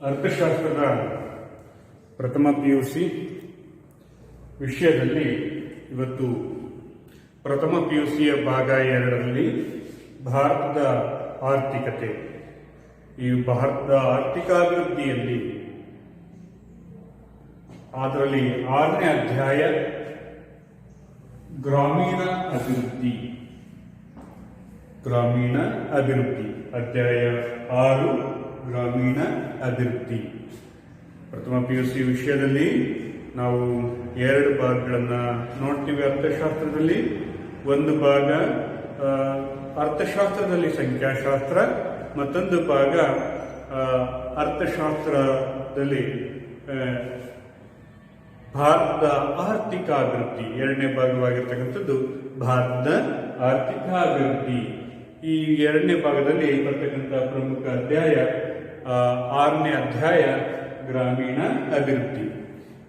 ಅರ್ಥಶಾಸ್ತ್ರದ ಪ್ರಥಮ ಪಿಯುಸಿ ವಿಷಯದಲ್ಲಿ ಇವತ್ತು ಪ್ರಥಮ ಪಿಯುಸಿಯ ಭಾಗ 2ರಲ್ಲಿ ಭಾರತದ ಆರ್ಥಿಕತೆ, ಈ ಭಾರತದ ಆರ್ಥಿಕಾಭಿವೃದ್ಧಿಯಲ್ಲಿ ಅದರಲ್ಲಿ 6ನೇ ಅಧ್ಯಾಯ ಗ್ರಾಮೀಣ ಅಭಿವೃದ್ಧಿ. ಅಧ್ಯಾಯ 6 ಗ್ರಾಮೀಣ ಅಭಿವೃದ್ಧಿ. ಪ್ರಥಮ ಪಿಯುಸಿ ವಿಷಯದಲ್ಲಿ ನಾವು 2 ಭಾಗಗಳನ್ನು ನೋಡ್ತೀವಿ. ಅರ್ಥಶಾಸ್ತ್ರದಲ್ಲಿ ಒಂದು ಭಾಗ ಅರ್ಥಶಾಸ್ತ್ರದಲ್ಲಿ ಸಂಖ್ಯಾಶಾಸ್ತ್ರ, ಮತ್ತೊಂದು ಭಾಗ ಅರ್ಥಶಾಸ್ತ್ರದಲ್ಲಿ ಭಾರತದ ಆರ್ಥಿಕ ಅಭಿವೃದ್ಧಿ. 2ನೇ ಭಾಗವಾಗಿರ್ತಕ್ಕಂಥದ್ದು ಭಾರತದ ಆರ್ಥಿಕ ಅಭಿವೃದ್ಧಿ. ಈ 2ನೇ ಭಾಗದಲ್ಲಿ ಬರ್ತಕ್ಕಂಥ ಪ್ರಮುಖ ಅಧ್ಯಾಯ 6ನೇ ಅಧ್ಯಾಯ ಗ್ರಾಮೀಣ ಅಭಿವೃದ್ಧಿ.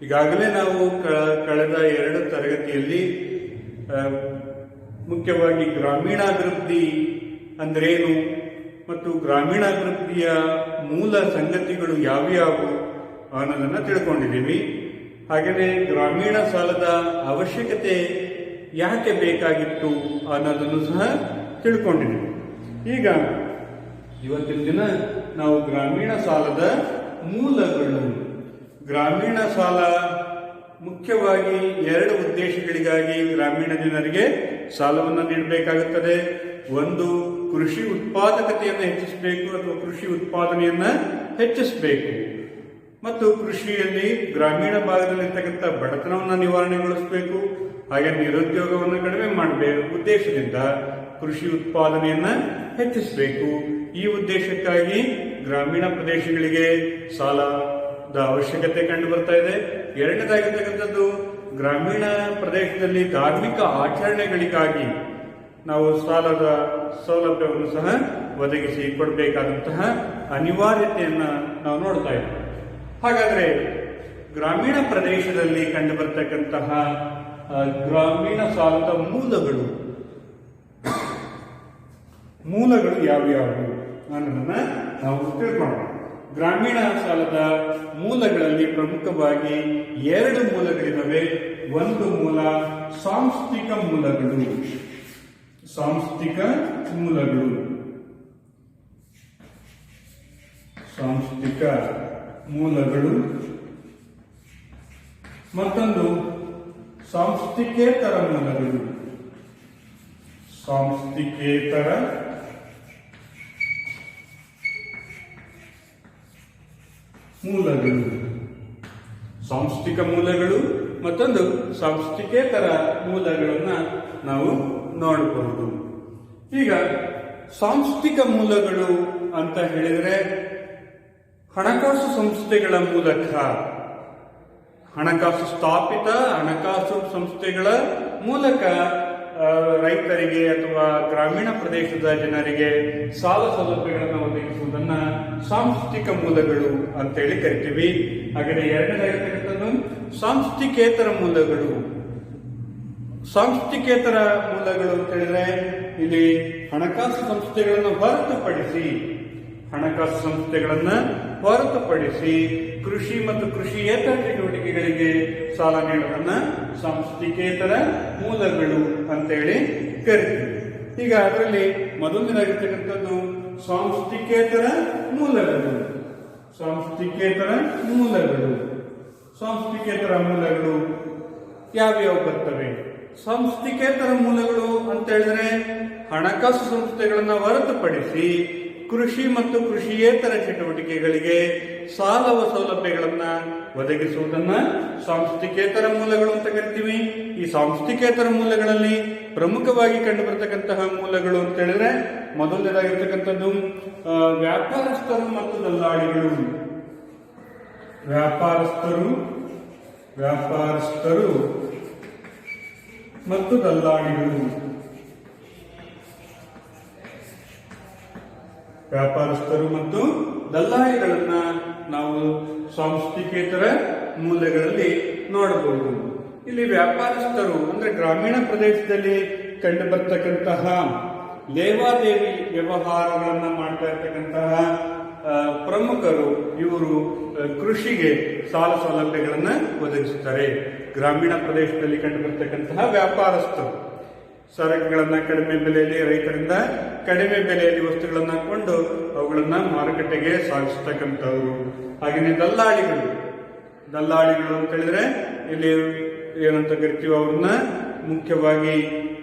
ಈಗಾಗಲೇ ನಾವು ಕಳೆದ 2 ತರಗತಿಯಲ್ಲಿ ಮುಖ್ಯವಾಗಿ ಗ್ರಾಮೀಣಾಭಿವೃದ್ಧಿ ಅಂದ್ರೇನು ಮತ್ತು ಗ್ರಾಮೀಣಾಭಿವೃದ್ಧಿಯ ಮೂಲ ಸಂಗತಿಗಳು ಯಾವ್ಯಾವು ಅನ್ನೋದನ್ನು ತಿಳ್ಕೊಂಡಿದ್ದೀವಿ. ಹಾಗೆಯೇ ಗ್ರಾಮೀಣ ಸಾಲದ ಅವಶ್ಯಕತೆ ಯಾಕೆ ಬೇಕಾಗಿತ್ತು ಅನ್ನೋದನ್ನು ಸಹ ತಿಳ್ಕೊಂಡಿದ್ದೀವಿ. ಈಗ ಇವತ್ತಿನ ದಿನ ನಾವು ಗ್ರಾಮೀಣ ಸಾಲದ ಮೂಲಗಳು. ಗ್ರಾಮೀಣ ಸಾಲ ಮುಖ್ಯವಾಗಿ 2 ಉದ್ದೇಶಗಳಿಗಾಗಿ ಗ್ರಾಮೀಣ ಜನರಿಗೆ ಸಾಲವನ್ನು ನೀಡಬೇಕಾಗುತ್ತದೆ. ಒಂದು, ಕೃಷಿ ಉತ್ಪಾದಕತೆಯನ್ನು ಹೆಚ್ಚಿಸಬೇಕು ಅಥವಾ ಕೃಷಿ ಉತ್ಪಾದನೆಯನ್ನು ಹೆಚ್ಚಿಸಬೇಕು, ಮತ್ತು ಕೃಷಿಯಲ್ಲಿ ಗ್ರಾಮೀಣ ಭಾಗದಲ್ಲಿರ್ತಕ್ಕಂಥ ಬಡತನವನ್ನು ನಿವಾರಣೆಗೊಳಿಸಬೇಕು, ಹಾಗೆ ನಿರುದ್ಯೋಗವನ್ನು ಕಡಿಮೆ ಮಾಡಬೇಕು ಉದ್ದೇಶದಿಂದ ಕೃಷಿ ಉತ್ಪಾದನೆಯನ್ನು ಹೆಚ್ಚಿಸಬೇಕು. ಈ ಉದ್ದೇಶಕ್ಕಾಗಿ ಗ್ರಾಮೀಣ ಪ್ರದೇಶಗಳಿಗೆ ಸಾಲದ ಅವಶ್ಯಕತೆ ಕಂಡು ಬರ್ತಾ ಇದೆ. 2ನೇದಾಗಿರ್ತಕ್ಕಂಥದ್ದು, ಗ್ರಾಮೀಣ ಪ್ರದೇಶದಲ್ಲಿ ಧಾರ್ಮಿಕ ಆಚರಣೆಗಳಿಗಾಗಿ ನಾವು ಸಾಲದ ಸೌಲಭ್ಯವನ್ನು ಸಹ ಒದಗಿಸಿ ಕೊಡಬೇಕಾದಂತಹ ಅನಿವಾರ್ಯತೆಯನ್ನು ನಾವು ನೋಡ್ತಾ ಇದ್ದೀವಿ. ಹಾಗಾದ್ರೆ ಗ್ರಾಮೀಣ ಪ್ರದೇಶದಲ್ಲಿ ಕಂಡು ಬರ್ತಕ್ಕಂತಹ ಗ್ರಾಮೀಣ ಸಾಲದ ಮೂಲಗಳು ಯಾವ್ಯಾವು ಅನ್ನೋದನ್ನ ನಾವು ತಿಳ್ಕೊಳ್ಳೋಣ. ಗ್ರಾಮೀಣ ಸಾಲದ ಮೂಲಗಳಲ್ಲಿ ಪ್ರಮುಖವಾಗಿ 2 ಮೂಲಗಳಿದ್ದಾವೆ. ಒಂದು ಮೂಲ ಸಾಂಸ್ಥಿಕ ಮೂಲಗಳು, ಮತ್ತೊಂದು ಸಾಂಸ್ಥಿಕೇತರ ಮೂಲಗಳು. ಸಾಂಸ್ಥಿಕ ಮೂಲಗಳು ಮತ್ತೊಂದು ಸಾಂಸ್ಥಿಕೇತರ ಮೂಲಗಳನ್ನ ನಾವು ನೋಡಬಹುದು. ಈಗ ಸಾಂಸ್ಥಿಕ ಮೂಲಗಳು ಅಂತ ಹೇಳಿದರೆ ಹಣಕಾಸು ಸಂಸ್ಥೆಗಳ ಮೂಲಕ, ಸ್ಥಾಪಿತ ಹಣಕಾಸು ಸಂಸ್ಥೆಗಳ ಮೂಲಕ ರೈತರಿಗೆ ಅಥವಾ ಗ್ರಾಮೀಣ ಪ್ರದೇಶದ ಜನರಿಗೆ ಸಾಲ ಸೌಲಭ್ಯಗಳನ್ನು ಒದಗಿಸುವುದನ್ನ ಸಾಂಸ್ಥಿಕ ಮೂಲಗಳು ಅಂತೇಳಿ ಕರಿತೀವಿ. ಹಾಗೆಯೇ 2ನೇದಾಗಿರ್ತಕ್ಕಂಥದ್ದು ಸಾಂಸ್ಥಿಕೇತರ ಮೂಲಗಳು. ಸಾಂಸ್ಥಿಕೇತರ ಮೂಲಗಳು ಅಂತ ಹೇಳಿದ್ರೆ ಇಲ್ಲಿ ಹಣಕಾಸು ಸಂಸ್ಥೆಗಳನ್ನು ಹೊರತುಪಡಿಸಿ ಕೃಷಿ ಮತ್ತು ಕೃಷಿಯೇತರ ಚಟುವಟಿಕೆಗಳಿಗೆ ಸಾಲ ನೀಡೋದನ್ನ ಸಾಂಸ್ಥಿಕೇತರ ಮೂಲಗಳು ಅಂತೇಳಿ ಕರಿತೀವಿ. ಈಗ ಅದರಲ್ಲಿ ಮೊದಲನೇದಾಗಿರ್ತಕ್ಕಂಥದ್ದು ಸಾಂಸ್ಥಿಕೇತರ ಮೂಲಗಳು ಯಾವ್ಯಾವ ಬರ್ತವೆ? ಸಾಂಸ್ಥಿಕೇತರ ಮೂಲಗಳು ಅಂತ ಹೇಳಿದ್ರೆ ಹಣಕಾಸು ಸಂಸ್ಥೆಗಳನ್ನ ಹೊರತುಪಡಿಸಿ ಕೃಷಿ ಮತ್ತು ಕೃಷಿಯೇತರ ಚಟುವಟಿಕೆಗಳಿಗೆ ಸಾಲವ ಸೌಲಭ್ಯಗಳನ್ನ ಒದಗಿಸುವುದನ್ನ ಸಾಂಸ್ಥಿಕೇತರ ಮೂಲಗಳು ಅಂತ ಕರಿತೀವಿ. ಈ ಸಾಂಸ್ಥಿಕೇತರ ಮೂಲಗಳಲ್ಲಿ ಪ್ರಮುಖವಾಗಿ ಕಂಡುಬರತಕ್ಕಂತಹ ಮೂಲಗಳು ಅಂತ ಹೇಳಿದ್ರೆ ಮೊದಲನೇದಾಗಿರ್ತಕ್ಕಂಥದ್ದು ವ್ಯಾಪಾರಸ್ಥರು ಮತ್ತು ದಲ್ಲಾಳಿಗಳು. ವ್ಯಾಪಾರಸ್ಥರು ಮತ್ತು ದಲ್ಲಾಳಿಗಳು. ವ್ಯಾಪಾರಸ್ಥರು ಮತ್ತು ದಲ್ಲಾಳಿಗಳನ್ನ ನಾವು ಸಾಂಸ್ಥಿಕೇತರ ಮೂಲಗಳಲ್ಲಿ ನೋಡಬಹುದು. ಇಲ್ಲಿ ವ್ಯಾಪಾರಸ್ಥರು ಅಂದ್ರೆ ಗ್ರಾಮೀಣ ಪ್ರದೇಶದಲ್ಲಿ ಕಂಡು ಬರ್ತಕ್ಕಂತಹ ಲೇವಾದೇವಿ ವ್ಯವಹಾರಗಳನ್ನ ಮಾಡ್ತಾ ಇರ್ತಕ್ಕಂತಹ ಪ್ರಮುಖರು ಇವರು ಕೃಷಿಗೆ ಸಾಲ ಸೌಲಭ್ಯಗಳನ್ನು ಒದಗಿಸುತ್ತಾರೆ. ಗ್ರಾಮೀಣ ಪ್ರದೇಶದಲ್ಲಿ ಕಂಡುಬರ್ತಕ್ಕಂತಹ ವ್ಯಾಪಾರಸ್ಥರು ಸರಕುಗಳನ್ನು ಕಡಿಮೆ ಬೆಲೆಯಲ್ಲಿ ರೈತರಿಂದ ಕಡಿಮೆ ಬೆಲೆಯಲ್ಲಿ ವಸ್ತುಗಳನ್ನು ಕೊಂಡು ಅವುಗಳನ್ನು ಮಾರುಕಟ್ಟೆಗೆ ಸಾಗಿಸ್ತಕ್ಕಂಥವ್ರು. ಹಾಗೆಯೇ ದಲ್ಲಾಳಿಗಳು ಅಂತ ಹೇಳಿದ್ರೆ ಇಲ್ಲಿ ಏನಂತ ಕರಿತೀವಿ, ಅವ್ರನ್ನ ಮುಖ್ಯವಾಗಿ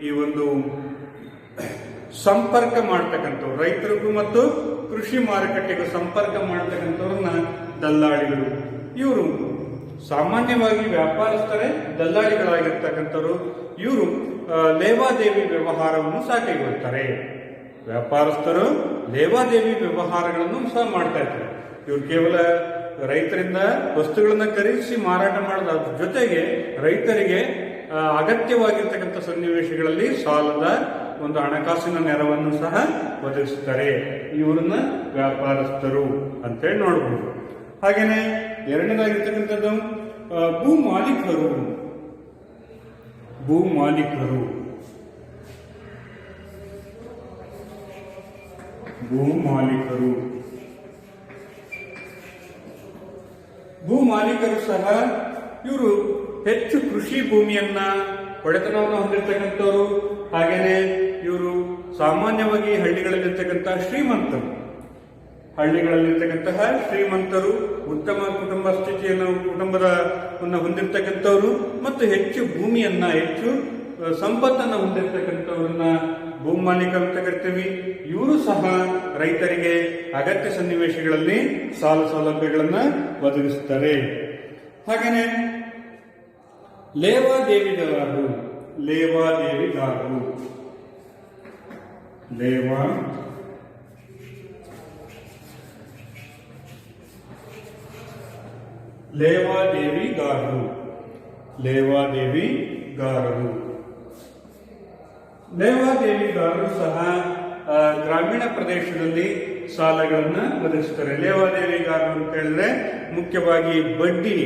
ಈ ಒಂದು ಸಂಪರ್ಕ ಮಾಡ್ತಕ್ಕಂಥವ್ರು, ರೈತರಿಗೂ ಮತ್ತು ಕೃಷಿ ಮಾರುಕಟ್ಟೆಗೂ ಸಂಪರ್ಕ ಮಾಡ್ತಕ್ಕಂಥವ್ರನ್ನ ದಲ್ಲಾಳಿಗಳು. ಇವರು ಸಾಮಾನ್ಯವಾಗಿ ವ್ಯಾಪಾರಸ್ಥರೇ ದಲ್ಲಾಳಿಗಳಾಗಿರ್ತಕ್ಕಂಥವ್ರು. ಇವರು ಲೇವಾದೇವಿ ವ್ಯವಹಾರವನ್ನು ಸಹ ಕೈಗೊಳ್ತಾರೆ. ವ್ಯಾಪಾರಸ್ಥರು ಲೇವಾದೇವಿ ವ್ಯವಹಾರಗಳನ್ನು ಸಹ ಮಾಡ್ತಾ ಇರ್ತಾರೆ. ಇವರು ಕೇವಲ ರೈತರಿಂದ ವಸ್ತುಗಳನ್ನ ಖರೀದಿಸಿ ಮಾರಾಟ ಮಾಡೋದ್ರ ಜೊತೆಗೆ ರೈತರಿಗೆ ಅಗತ್ಯವಾಗಿರ್ತಕ್ಕಂಥ ಸನ್ನಿವೇಶಗಳಲ್ಲಿ ಸಾಲದ ಒಂದು ಹಣಕಾಸಿನ ನೆರವನ್ನು ಸಹ ಒದಗಿಸುತ್ತಾರೆ. ಇವ್ರನ್ನ ವ್ಯಾಪಾರಸ್ಥರು ಅಂತೇಳಿ ನೋಡಬಹುದು. ಹಾಗೇನೆ ಎರಡನೇದಾಗಿರ್ತಕ್ಕಂಥದ್ದು ಭೂಮಾಲೀಕರು. ಭೂಮಾಲೀಕರು ಸಹ ಇವರು ಹೆಚ್ಚು ಕೃಷಿ ಭೂಮಿಯನ್ನ ಒಡೆತನವನ್ನು ಹೊಂದಿರತಕ್ಕಂಥವ್ರು. ಹಾಗೇನೆ ಇವರು ಸಾಮಾನ್ಯವಾಗಿ ಹಳ್ಳಿಗಳಲ್ಲಿರ್ತಕ್ಕಂತಹ ಶ್ರೀಮಂತರು, ಉತ್ತಮ ಕುಟುಂಬ ಸ್ಥಿತಿಯನ್ನು ಕುಟುಂಬವನ್ನು ಹೊಂದಿರತಕ್ಕಂಥವ್ರು ಮತ್ತು ಹೆಚ್ಚು ಭೂಮಿಯನ್ನ, ಹೆಚ್ಚು ಸಂಪತ್ತನ್ನು ಹೊಂದಿರತಕ್ಕಂಥವ್ರನ್ನ ಭೂಮಾಲೀಕರು ಅಂತ ಕರಿತೀವಿ. ಇವರು ಸಹ ರೈತರಿಗೆ ಅಗತ್ಯ ಸನ್ನಿವೇಶಗಳಲ್ಲಿ ಸಾಲ ಸೌಲಭ್ಯಗಳನ್ನು ಒದಗಿಸುತ್ತಾರೆ. ಹಾಗೇನೆ ಲೇವಾದೇವಿಗಾರರು ಸಹ ಗ್ರಾಮೀಣ ಪ್ರದೇಶದಲ್ಲಿ ಸಾಲಗಳನ್ನು ಒದಗಿಸುತ್ತಾರೆ. ಲೇವಾದೇವಿಗಾರರು ಅಂತ ಹೇಳಿದ್ರೆ ಮುಖ್ಯವಾಗಿ ಬಡ್ಡಿ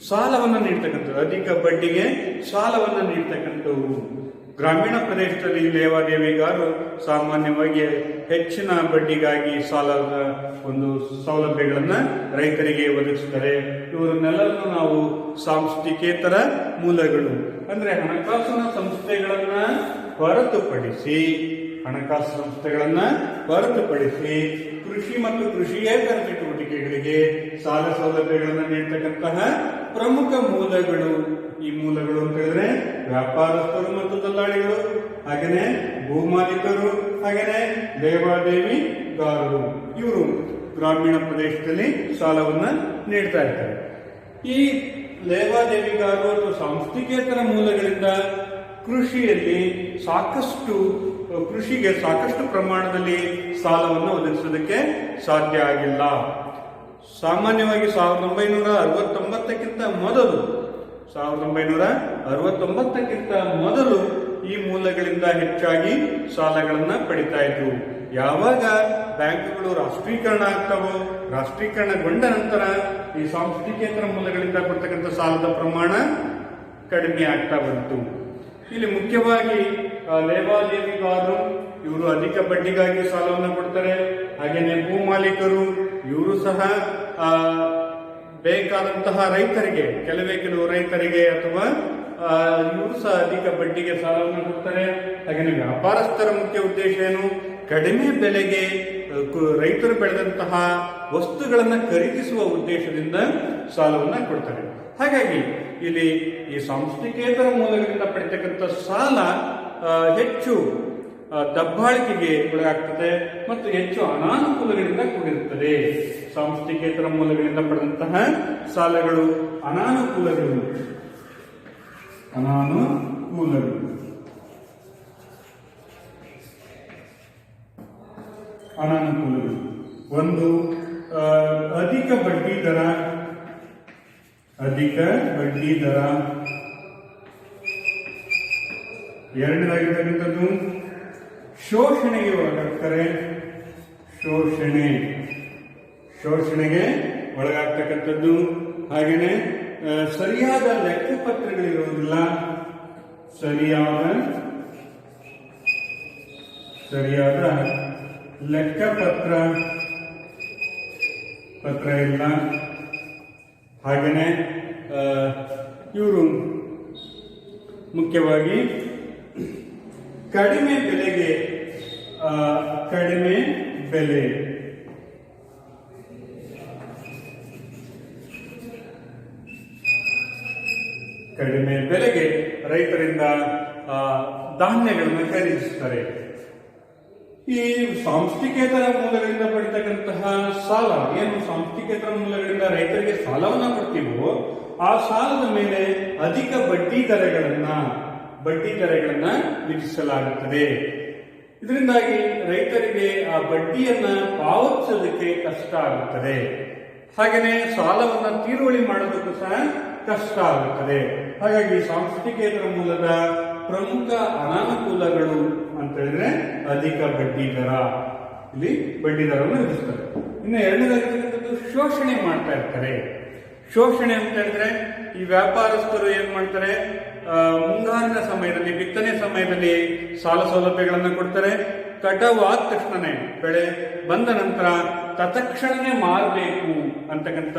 ಸಾಲವನ್ನು ನೀಡ್ತಕ್ಕಂಥದ್ದು, ಅಧಿಕ ಬಡ್ಡಿಗೆ ಸಾಲವನ್ನು ನೀಡ್ತಕ್ಕಂಥವು. ಗ್ರಾಮೀಣ ಪ್ರದೇಶದಲ್ಲಿ ಲೇವಾದೇವಿಗಾರರು ಸಾಮಾನ್ಯವಾಗಿ ಹೆಚ್ಚಿನ ಬಡ್ಡಿಗಾಗಿ ಸಾಲದ ಒಂದು ಸೌಲಭ್ಯಗಳನ್ನ ರೈತರಿಗೆ ಒದಗಿಸುತ್ತಾರೆ. ಇವರನ್ನೆಲ್ಲರನ್ನು ನಾವು ಸಾಂಸ್ಥಿಕೇತರ ಮೂಲಗಳು ಅಂದ್ರೆ ಹಣಕಾಸಿನ ಸಂಸ್ಥೆಗಳನ್ನ ಹೊರತುಪಡಿಸಿ ಕೃಷಿ ಮತ್ತು ಕೃಷಿಯೇತರ ಚಟುವಟಿಕೆಗಳಿಗೆ ಸಾಲ ಸೌಲಭ್ಯಗಳನ್ನು ನೀಡತಕ್ಕಂತಹ ಪ್ರಮುಖ ಮೂಲಗಳು. ಈ ಮೂಲಗಳು ಅಂತ ಹೇಳಿದ್ರೆ ವ್ಯಾಪಾರಸ್ಥರು ಮತ್ತು ದಲ್ಲಾಳಿಗಳು, ಹಾಗೇನೆ ಭೂಮಾಲೀಕರು, ಹಾಗೇನೆ ಲೇವಾದೇವಿಗಾರರು. ಇವರು ಗ್ರಾಮೀಣ ಪ್ರದೇಶದಲ್ಲಿ ಸಾಲವನ್ನ ನೀಡ್ತಾ ಇರ್ತಾರೆ. ಈ ಲೇವಾದೇವಿಗಾರರು ಅಥವಾ ಸಾಂಸ್ಥಿಕೇತರ ಮೂಲಗಳಿಂದ ಕೃಷಿಗೆ ಸಾಕಷ್ಟು ಪ್ರಮಾಣದಲ್ಲಿ ಸಾಲವನ್ನು ಒದಗಿಸೋದಕ್ಕೆ ಸಾಧ್ಯ ಆಗಿಲ್ಲ. ಸಾಮಾನ್ಯವಾಗಿ 1969ಕ್ಕಿಂತ ಮೊದಲು ಈ ಮೂಲಗಳಿಂದ ಹೆಚ್ಚಾಗಿ ಸಾಲಗಳನ್ನ ಪಡಿತಾ ಇದ್ರು. ಯಾವಾಗ ಬ್ಯಾಂಕ್ಗಳು ರಾಷ್ಟ್ರೀಕರಣಗೊಂಡ ನಂತರ ಈ ಸಾಂಸ್ಥಿಕೇತರ ಮೂಲಗಳಿಂದ ಕೊಡ್ತಕ್ಕಂಥ ಸಾಲದ ಪ್ರಮಾಣ ಕಡಿಮೆ ಆಗ್ತಾ ಬಂತು. ಇಲ್ಲಿ ಮುಖ್ಯವಾಗಿ ಲೇವಾದೇವಿಗಾರರು ಇವರು ಅಧಿಕ ಬಡ್ಡಿಗಾಗಿ ಸಾಲವನ್ನು ಕೊಡ್ತಾರೆ. ಹಾಗೇನೆ ಭೂಮಾಲೀಕರು ಇವರು ಸಹ ಬೇಕಾದಂತಹ ರೈತರಿಗೆ, ಕೆಲವು ರೈತರಿಗೆ ಅಥವಾ ಇವರು ಸಹ ಅಧಿಕ ಬಡ್ಡಿಗೆ ಸಾಲವನ್ನು ಕೊಡ್ತಾರೆ. ಹಾಗೇನೆ ವ್ಯಾಪಾರಸ್ಥರ ಮುಖ್ಯ ಉದ್ದೇಶ ಏನು? ಕಡಿಮೆ ಬೆಲೆಗೆ ರೈತರು ಬೆಳೆದಂತಹ ವಸ್ತುಗಳನ್ನು ಖರೀದಿಸುವ ಉದ್ದೇಶದಿಂದ ಸಾಲವನ್ನು ಕೊಡ್ತಾರೆ. ಹಾಗಾಗಿ ಇಲ್ಲಿ ಈ ಸಾಂಸ್ಥಿಕೇತರ ಮೂಲಗಳಿಂದ ಪಡೆಯತಕ್ಕಂಥ ಸಾಲ ಹೆಚ್ಚು ದಬ್ಬಾಳಿಕೆಗೆ ಒಳಗಾಗ್ತದೆ ಮತ್ತು ಹೆಚ್ಚು ಅನಾನುಕೂಲಗಳಿಂದ ಕೂಡಿರುತ್ತದೆ. ಸಾಂಸ್ಥಿಕೇತರ ಮೂಲಗಳಿಂದ ಪಡೆದಂತಹ ಸಾಲಗಳು ಅನಾನುಕೂಲಗಳು. ಒಂದು ಅಧಿಕ ಬಡ್ಡಿ ದರ, ಎರಡನೇದಾಗಿರ್ತಕ್ಕಂಥದ್ದು ಶೋಷಣೆಗೆ ಒಳಗಾಗ್ತಾರೆ. ಶೋಷಣೆಗೆ ಒಳಗಾಗ್ತಕ್ಕಂಥದ್ದು. ಹಾಗೇನೆ ಸರಿಯಾದ ಲೆಕ್ಕಪತ್ರಗಳಿರುವುದಿಲ್ಲ. ಸರಿಯಾದ ಲೆಕ್ಕಪತ್ರ ಪತ್ರ ಇಲ್ಲ. ಹಾಗೆಯೇ ಇವರು ಮುಖ್ಯವಾಗಿ ಕಡಿಮೆ ಬೆಲೆಗೆ ಕಡಿಮೆ ಬೆಲೆ ಕಡಿಮೆ ಬೆಲೆಗೆ ರೈತರಿಂದ ಧಾನ್ಯಗಳನ್ನು ಖರೀದಿಸುತ್ತಾರೆ. ಈ ಸಾಂಸ್ಥಿಕೇತರ ಮೂಲಗಳಿಂದ ಪಡಿತಕ್ಕಂತಹ ಸಾಲ, ಏನು ಸಾಂಸ್ಥಿಕೇತರ ಮೂಲಗಳಿಂದ ರೈತರಿಗೆ ಸಾಲವನ್ನು ಕೊಡ್ತೀವೋ ಆ ಸಾಲದ ಮೇಲೆ ಅಧಿಕ ಬಡ್ಡಿ ದರಗಳನ್ನ ವಿಧಿಸಲಾಗುತ್ತದೆ. ಇದರಿಂದಾಗಿ ರೈತರಿಗೆ ಆ ಬಡ್ಡಿಯನ್ನ ಪಾವತಿಸೋದಕ್ಕೆ ಕಷ್ಟ ಆಗುತ್ತದೆ. ಹಾಗೆಯೇ ಸಾಲವನ್ನು ತೀರುವಳಿ ಮಾಡೋದಕ್ಕೂ ಸಹ ಕಷ್ಟ ಆಗುತ್ತದೆ. ಹಾಗಾಗಿ ಸಾಂಸ್ಥಿಕೇತರ ಮೂಲದ ಪ್ರಮುಖ ಅನಾನುಕೂಲಗಳು ಅಂತ ಹೇಳಿದ್ರೆ ಅಧಿಕ ಬಡ್ಡಿ ದರ, ಇಲ್ಲಿ ಬಡ್ಡಿ ದರವನ್ನು ವಿಧಿಸ್ತಾರೆ. ಇನ್ನು ಎರಡನೇದಾಗಿರ್ತಕ್ಕಂಥದ್ದು ಶೋಷಣೆ ಮಾಡ್ತಾ ಇರ್ತಾರೆ. ಶೋಷಣೆ ಅಂತ ಹೇಳಿದ್ರೆ ಈ ವ್ಯಾಪಾರಸ್ಥರು ಏನ್ ಮಾಡ್ತಾರೆ, ಮುಂಗಾರಿನ ಸಮಯದಲ್ಲಿ, ಬಿತ್ತನೆ ಸಮಯದಲ್ಲಿ ಸಾಲ ಸೌಲಭ್ಯಗಳನ್ನು ಕೊಡ್ತಾರೆ. ಕಟಾವು ಆದ ತಕ್ಷಣನೇ, ಬೆಳೆ ಬಂದ ನಂತರ ತತ್ಕ್ಷಣವೇ ಮಾರಬೇಕು ಅಂತಕ್ಕಂಥ,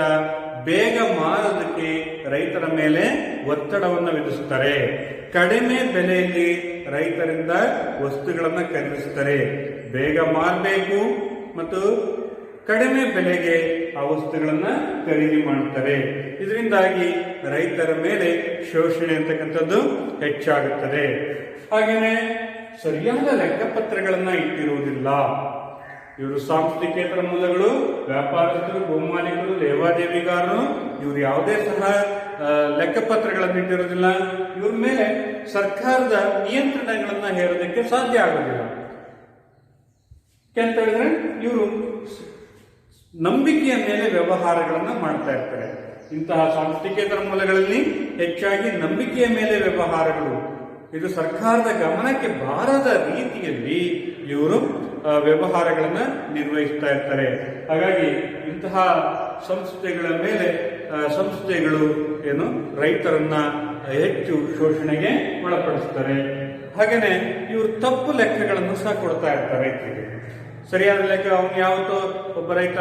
ಬೇಗ ಮಾರೋದಕ್ಕೆ ರೈತರ ಮೇಲೆ ಒತ್ತಡವನ್ನು ವಿಧಿಸುತ್ತಾರೆ. ಕಡಿಮೆ ಬೆಲೆಯಲ್ಲಿ ರೈತರಿಂದ ವಸ್ತುಗಳನ್ನು ಖರೀದಿಸುತ್ತಾರೆ. ಬೇಗ ಮಾರಬೇಕು ಮತ್ತು ಕಡಿಮೆ ಬೆಲೆಗೆ ಆ ವಸ್ತುಗಳನ್ನು ಖರೀದಿ ಮಾಡುತ್ತಾರೆ. ಇದರಿಂದಾಗಿ ರೈತರ ಮೇಲೆ ಶೋಷಣೆ ಅಂತಕ್ಕಂಥದ್ದು ಹೆಚ್ಚಾಗುತ್ತದೆ. ಹಾಗೆಯೇ ಸರಿಯಾದ ಲೆಕ್ಕಪತ್ರಗಳನ್ನ ಇಟ್ಟಿರುವುದಿಲ್ಲ. ಇವರು ಸಾಂಸ್ಥಿಕೇತರ ಮೂಲಗಳು, ವ್ಯಾಪಾರಸ್ಥರು, ಭೂಮಾಲೀಕರು, ಲೇವಾದೇವಿಗಾರರು, ಇವರು ಯಾವುದೇ ಸಹ ಲೆಕ್ಕಪತ್ರಗಳನ್ನು ಇಟ್ಟಿರೋದಿಲ್ಲ. ಇವ್ರ ಮೇಲೆ ಸರ್ಕಾರದ ನಿಯಂತ್ರಣಗಳನ್ನ ಹೇರೋದಕ್ಕೆ ಸಾಧ್ಯ ಆಗೋದಿಲ್ಲ. ಅಂತ ಹೇಳಿದ್ರೆ ಇವರು ನಂಬಿಕೆಯ ಮೇಲೆ ವ್ಯವಹಾರಗಳನ್ನ ಮಾಡ್ತಾ ಇರ್ತಾರೆ. ಇಂತಹ ಸಾಂಸ್ಥಿಕೇತರ ಮೂಲಗಳಲ್ಲಿ ಹೆಚ್ಚಾಗಿ ನಂಬಿಕೆಯ ಮೇಲೆ ವ್ಯವಹಾರಗಳು, ಇದು ಸರ್ಕಾರದ ಗಮನಕ್ಕೆ ಬಾರದ ರೀತಿಯಲ್ಲಿ ಇವರು ವ್ಯವಹಾರಗಳನ್ನ ನಿರ್ವಹಿಸ್ತಾ ಇರ್ತಾರೆ. ಹಾಗಾಗಿ ಇಂತಹ ಸಂಸ್ಥೆಗಳ ಮೇಲೆ ಸಂಸ್ಥೆಗಳು ಏನು ರೈತರನ್ನ ಹೆಚ್ಚು ಶೋಷಣೆಗೆ ಒಳಪಡಿಸ್ತಾರೆ. ಹಾಗೇನೆ ಇವರು ತಪ್ಪು ಲೆಕ್ಕಗಳನ್ನು ಸಹ ಕೊಡ್ತಾ ಇರ್ತಾರೆ ರೈತರಿಗೆ. ಸರಿಯಾದ ಲೆಕ್ಕ, ಅವನು ಯಾವತ್ತೋ ಒಬ್ಬ ರೈತ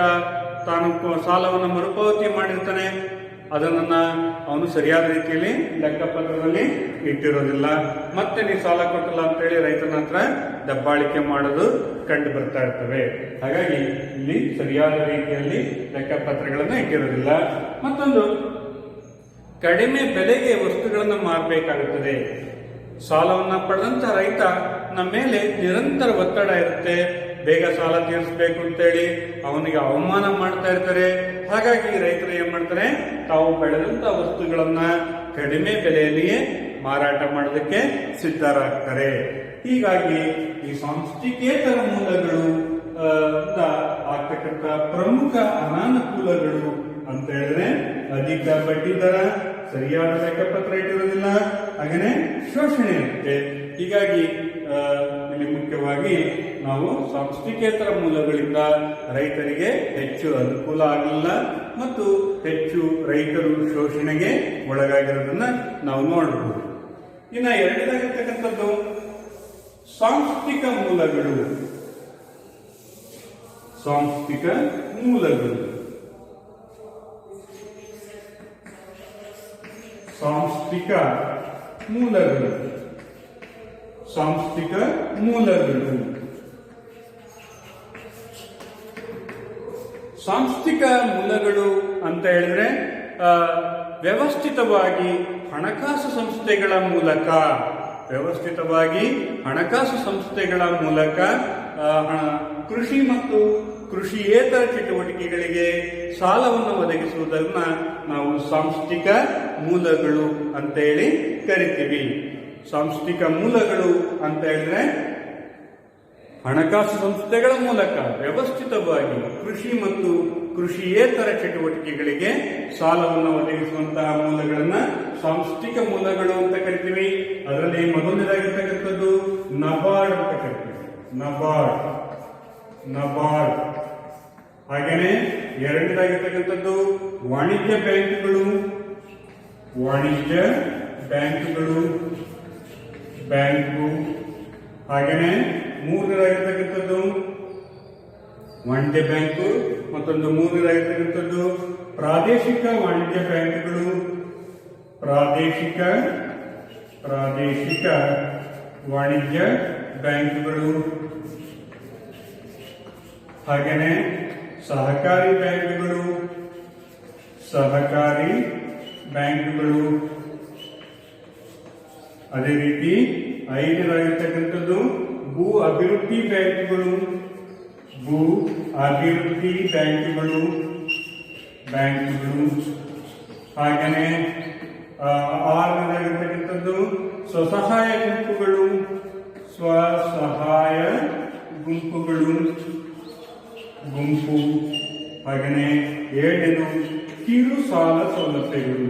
ತಾನು ಸಾಲವನ್ನು ಮರುಪಾವತಿ ಮಾಡಿರ್ತಾನೆ, ಅದನ್ನ ಅವನು ಸರಿಯಾದ ರೀತಿಯಲ್ಲಿ ಲೆಕ್ಕಪತ್ರದಲ್ಲಿ ಇಟ್ಟಿರೋದಿಲ್ಲ. ಮತ್ತೆ ನೀವು ಸಾಲ ಕೊಟ್ಟಲ್ಲ ಅಂತ ಹೇಳಿ ರೈತನ ಹತ್ರ ದಬ್ಬಾಳಿಕೆ ಮಾಡೋದು ಕಂಡು ಬರ್ತಾ ಇರ್ತವೆ. ಹಾಗಾಗಿ ಇಲ್ಲಿ ಸರಿಯಾದ ರೀತಿಯಲ್ಲಿ ಲೆಕ್ಕಪತ್ರಗಳನ್ನ ಇಟ್ಟಿರೋದಿಲ್ಲ. ಮತ್ತೊಂದು, ಕಡಿಮೆ ಬೆಲೆಗೆ ವಸ್ತುಗಳನ್ನು ಮಾರಬೇಕಾಗುತ್ತದೆ. ಸಾಲವನ್ನ ಪಡೆದಂತ ರೈತ ನಮ್ಮ ಮೇಲೆ ನಿರಂತರ ಒತ್ತಡ ಇರುತ್ತೆ. ಬೇಗ ಸಾಲ ತೀರಿಸಬೇಕು ಅಂತೇಳಿ ಅವನಿಗೆ ಅವಮಾನ ಮಾಡ್ತಾ ಇರ್ತಾರೆ. ಹಾಗಾಗಿ ರೈತರು ಏನ್ ಮಾಡ್ತಾರೆ, ತಾವು ಬೆಳೆದಂತ ವಸ್ತುಗಳನ್ನ ಕಡಿಮೆ ಬೆಲೆಯಲ್ಲಿಯೇ ಮಾರಾಟ ಮಾಡೋದಕ್ಕೆ ಸಿದ್ಧರಾಗ್ತಾರೆ. ಹೀಗಾಗಿ ಈ ಸಾಂಸ್ಥಿಕೇತರ ಮೂಲಗಳು ಆಗ್ತಕ್ಕಂಥ ಪ್ರಮುಖ ಅನಾನುಕೂಲಗಳು ಅಂತ ಹೇಳಿದ್ರೆ ಅಧಿಕ ಬಡ್ಡಿ ದರ, ಸರಿಯಾದ ಲೆಕ್ಕಪತ್ರ ಇಟ್ಟಿರೋದಿಲ್ಲ, ಹಾಗೇನೆ ಶೋಷಣೆ ಇರುತ್ತೆ. ಹೀಗಾಗಿ ಇಲ್ಲಿ ಮುಖ್ಯವಾಗಿ ನಾವು ಸಾಂಸ್ಥಿಕೇತರ ಮೂಲಗಳಿಂದ ರೈತರಿಗೆ ಹೆಚ್ಚು ಅನುಕೂಲ ಆಗಲಿಲ್ಲ ಮತ್ತು ಹೆಚ್ಚು ರೈತರು ಶೋಷಣೆಗೆ ಒಳಗಾಗಿರೋದನ್ನ ನಾವು ನೋಡಬಹುದು. ಇನ್ನ ಎರಡನೇದಾಗಿರ್ತಕ್ಕಂಥದ್ದು ಸಾಂಸ್ಥಿಕ ಮೂಲಗಳು. ಸಾಂಸ್ಥಿಕ ಮೂಲಗಳು, ಸಾಂಸ್ಥಿಕ ಮೂಲಗಳು, ಸಾಂಸ್ಥಿಕ ಮೂಲಗಳು. ಸಾಂಸ್ಥಿಕ ಮೂಲಗಳು ಅಂತ ಹೇಳಿದ್ರೆ ವ್ಯವಸ್ಥಿತವಾಗಿ ಹಣಕಾಸು ಸಂಸ್ಥೆಗಳ ಮೂಲಕ, ವ್ಯವಸ್ಥಿತವಾಗಿ ಹಣಕಾಸು ಸಂಸ್ಥೆಗಳ ಮೂಲಕ ಕೃಷಿ ಮತ್ತು ಕೃಷಿಯೇತರ ಚಟುವಟಿಕೆಗಳಿಗೆ ಸಾಲವನ್ನು ಒದಗಿಸುವುದನ್ನ ನಾವು ಸಾಂಸ್ಥಿಕ ಮೂಲಗಳು ಅಂತ ಹೇಳಿ ಕರಿತೀವಿ. ಸಾಂಸ್ಥಿಕ ಮೂಲಗಳು ಅಂತ ಹೇಳಿದ್ರೆ ಹಣಕಾಸು ಸಂಸ್ಥೆಗಳ ಮೂಲಕ ವ್ಯವಸ್ಥಿತವಾಗಿ ಕೃಷಿ ಮತ್ತು ಕೃಷಿಯೇತರ ಚಟುವಟಿಕೆಗಳಿಗೆ ಸಾಲವನ್ನು ಒದಗಿಸುವಂತಹ ಮೂಲಗಳನ್ನ ಸಾಂಸ್ಥಿಕ ಮೂಲಗಳು ಅಂತ ಕರಿತೀವಿ. ಅದರಲ್ಲಿ ಮೊದಲನೇದಾಗಿರ್ತಕ್ಕಂಥದ್ದು ನಬಾರ್ಡ್ ಅಂತ ಕರಿತೀವಿ. ನಬಾರ್ಡ್. ಹಾಗೇನೆ ಎರಡನೇದಾಗಿರ್ತಕ್ಕಂಥದ್ದು ವಾಣಿಜ್ಯ ಬ್ಯಾಂಕ್ಗಳು. ಹಾಗೇನೆ ಮೂರನೇದಾಗಿರ್ತಕ್ಕಂಥದ್ದು ವಾಣಿಜ್ಯ ಬ್ಯಾಂಕು, ಮತ್ತೊಂದು ಮೂರನೇದಾಗಿರ್ತಕ್ಕಂಥದ್ದು ಪ್ರಾದೇಶಿಕ ವಾಣಿಜ್ಯ ಬ್ಯಾಂಕ್ಗಳು. ಪ್ರಾದೇಶಿಕ ವಾಣಿಜ್ಯ ಬ್ಯಾಂಕ್ಗಳು. ಹಾಗೇನೆ ಸಹಕಾರಿ ಬ್ಯಾಂಕ್ಗಳು. ಅದೇ ರೀತಿ ಐದನೇದಾಗಿರ್ತಕ್ಕಂಥದ್ದು ಭೂ ಅಭಿವೃದ್ಧಿ ಬ್ಯಾಂಕ್ಗಳು. ಹಾಗೇನೆ ಆರನೇದಾಗಿರ್ತಕ್ಕಂಥದ್ದು ಸ್ವಸಹಾಯ ಗುಂಪುಗಳು. ಹಾಗೇನೆ ಏಳನೇದು ಕಿರು ಸಾಲ ಸೌಲಭ್ಯಗಳು.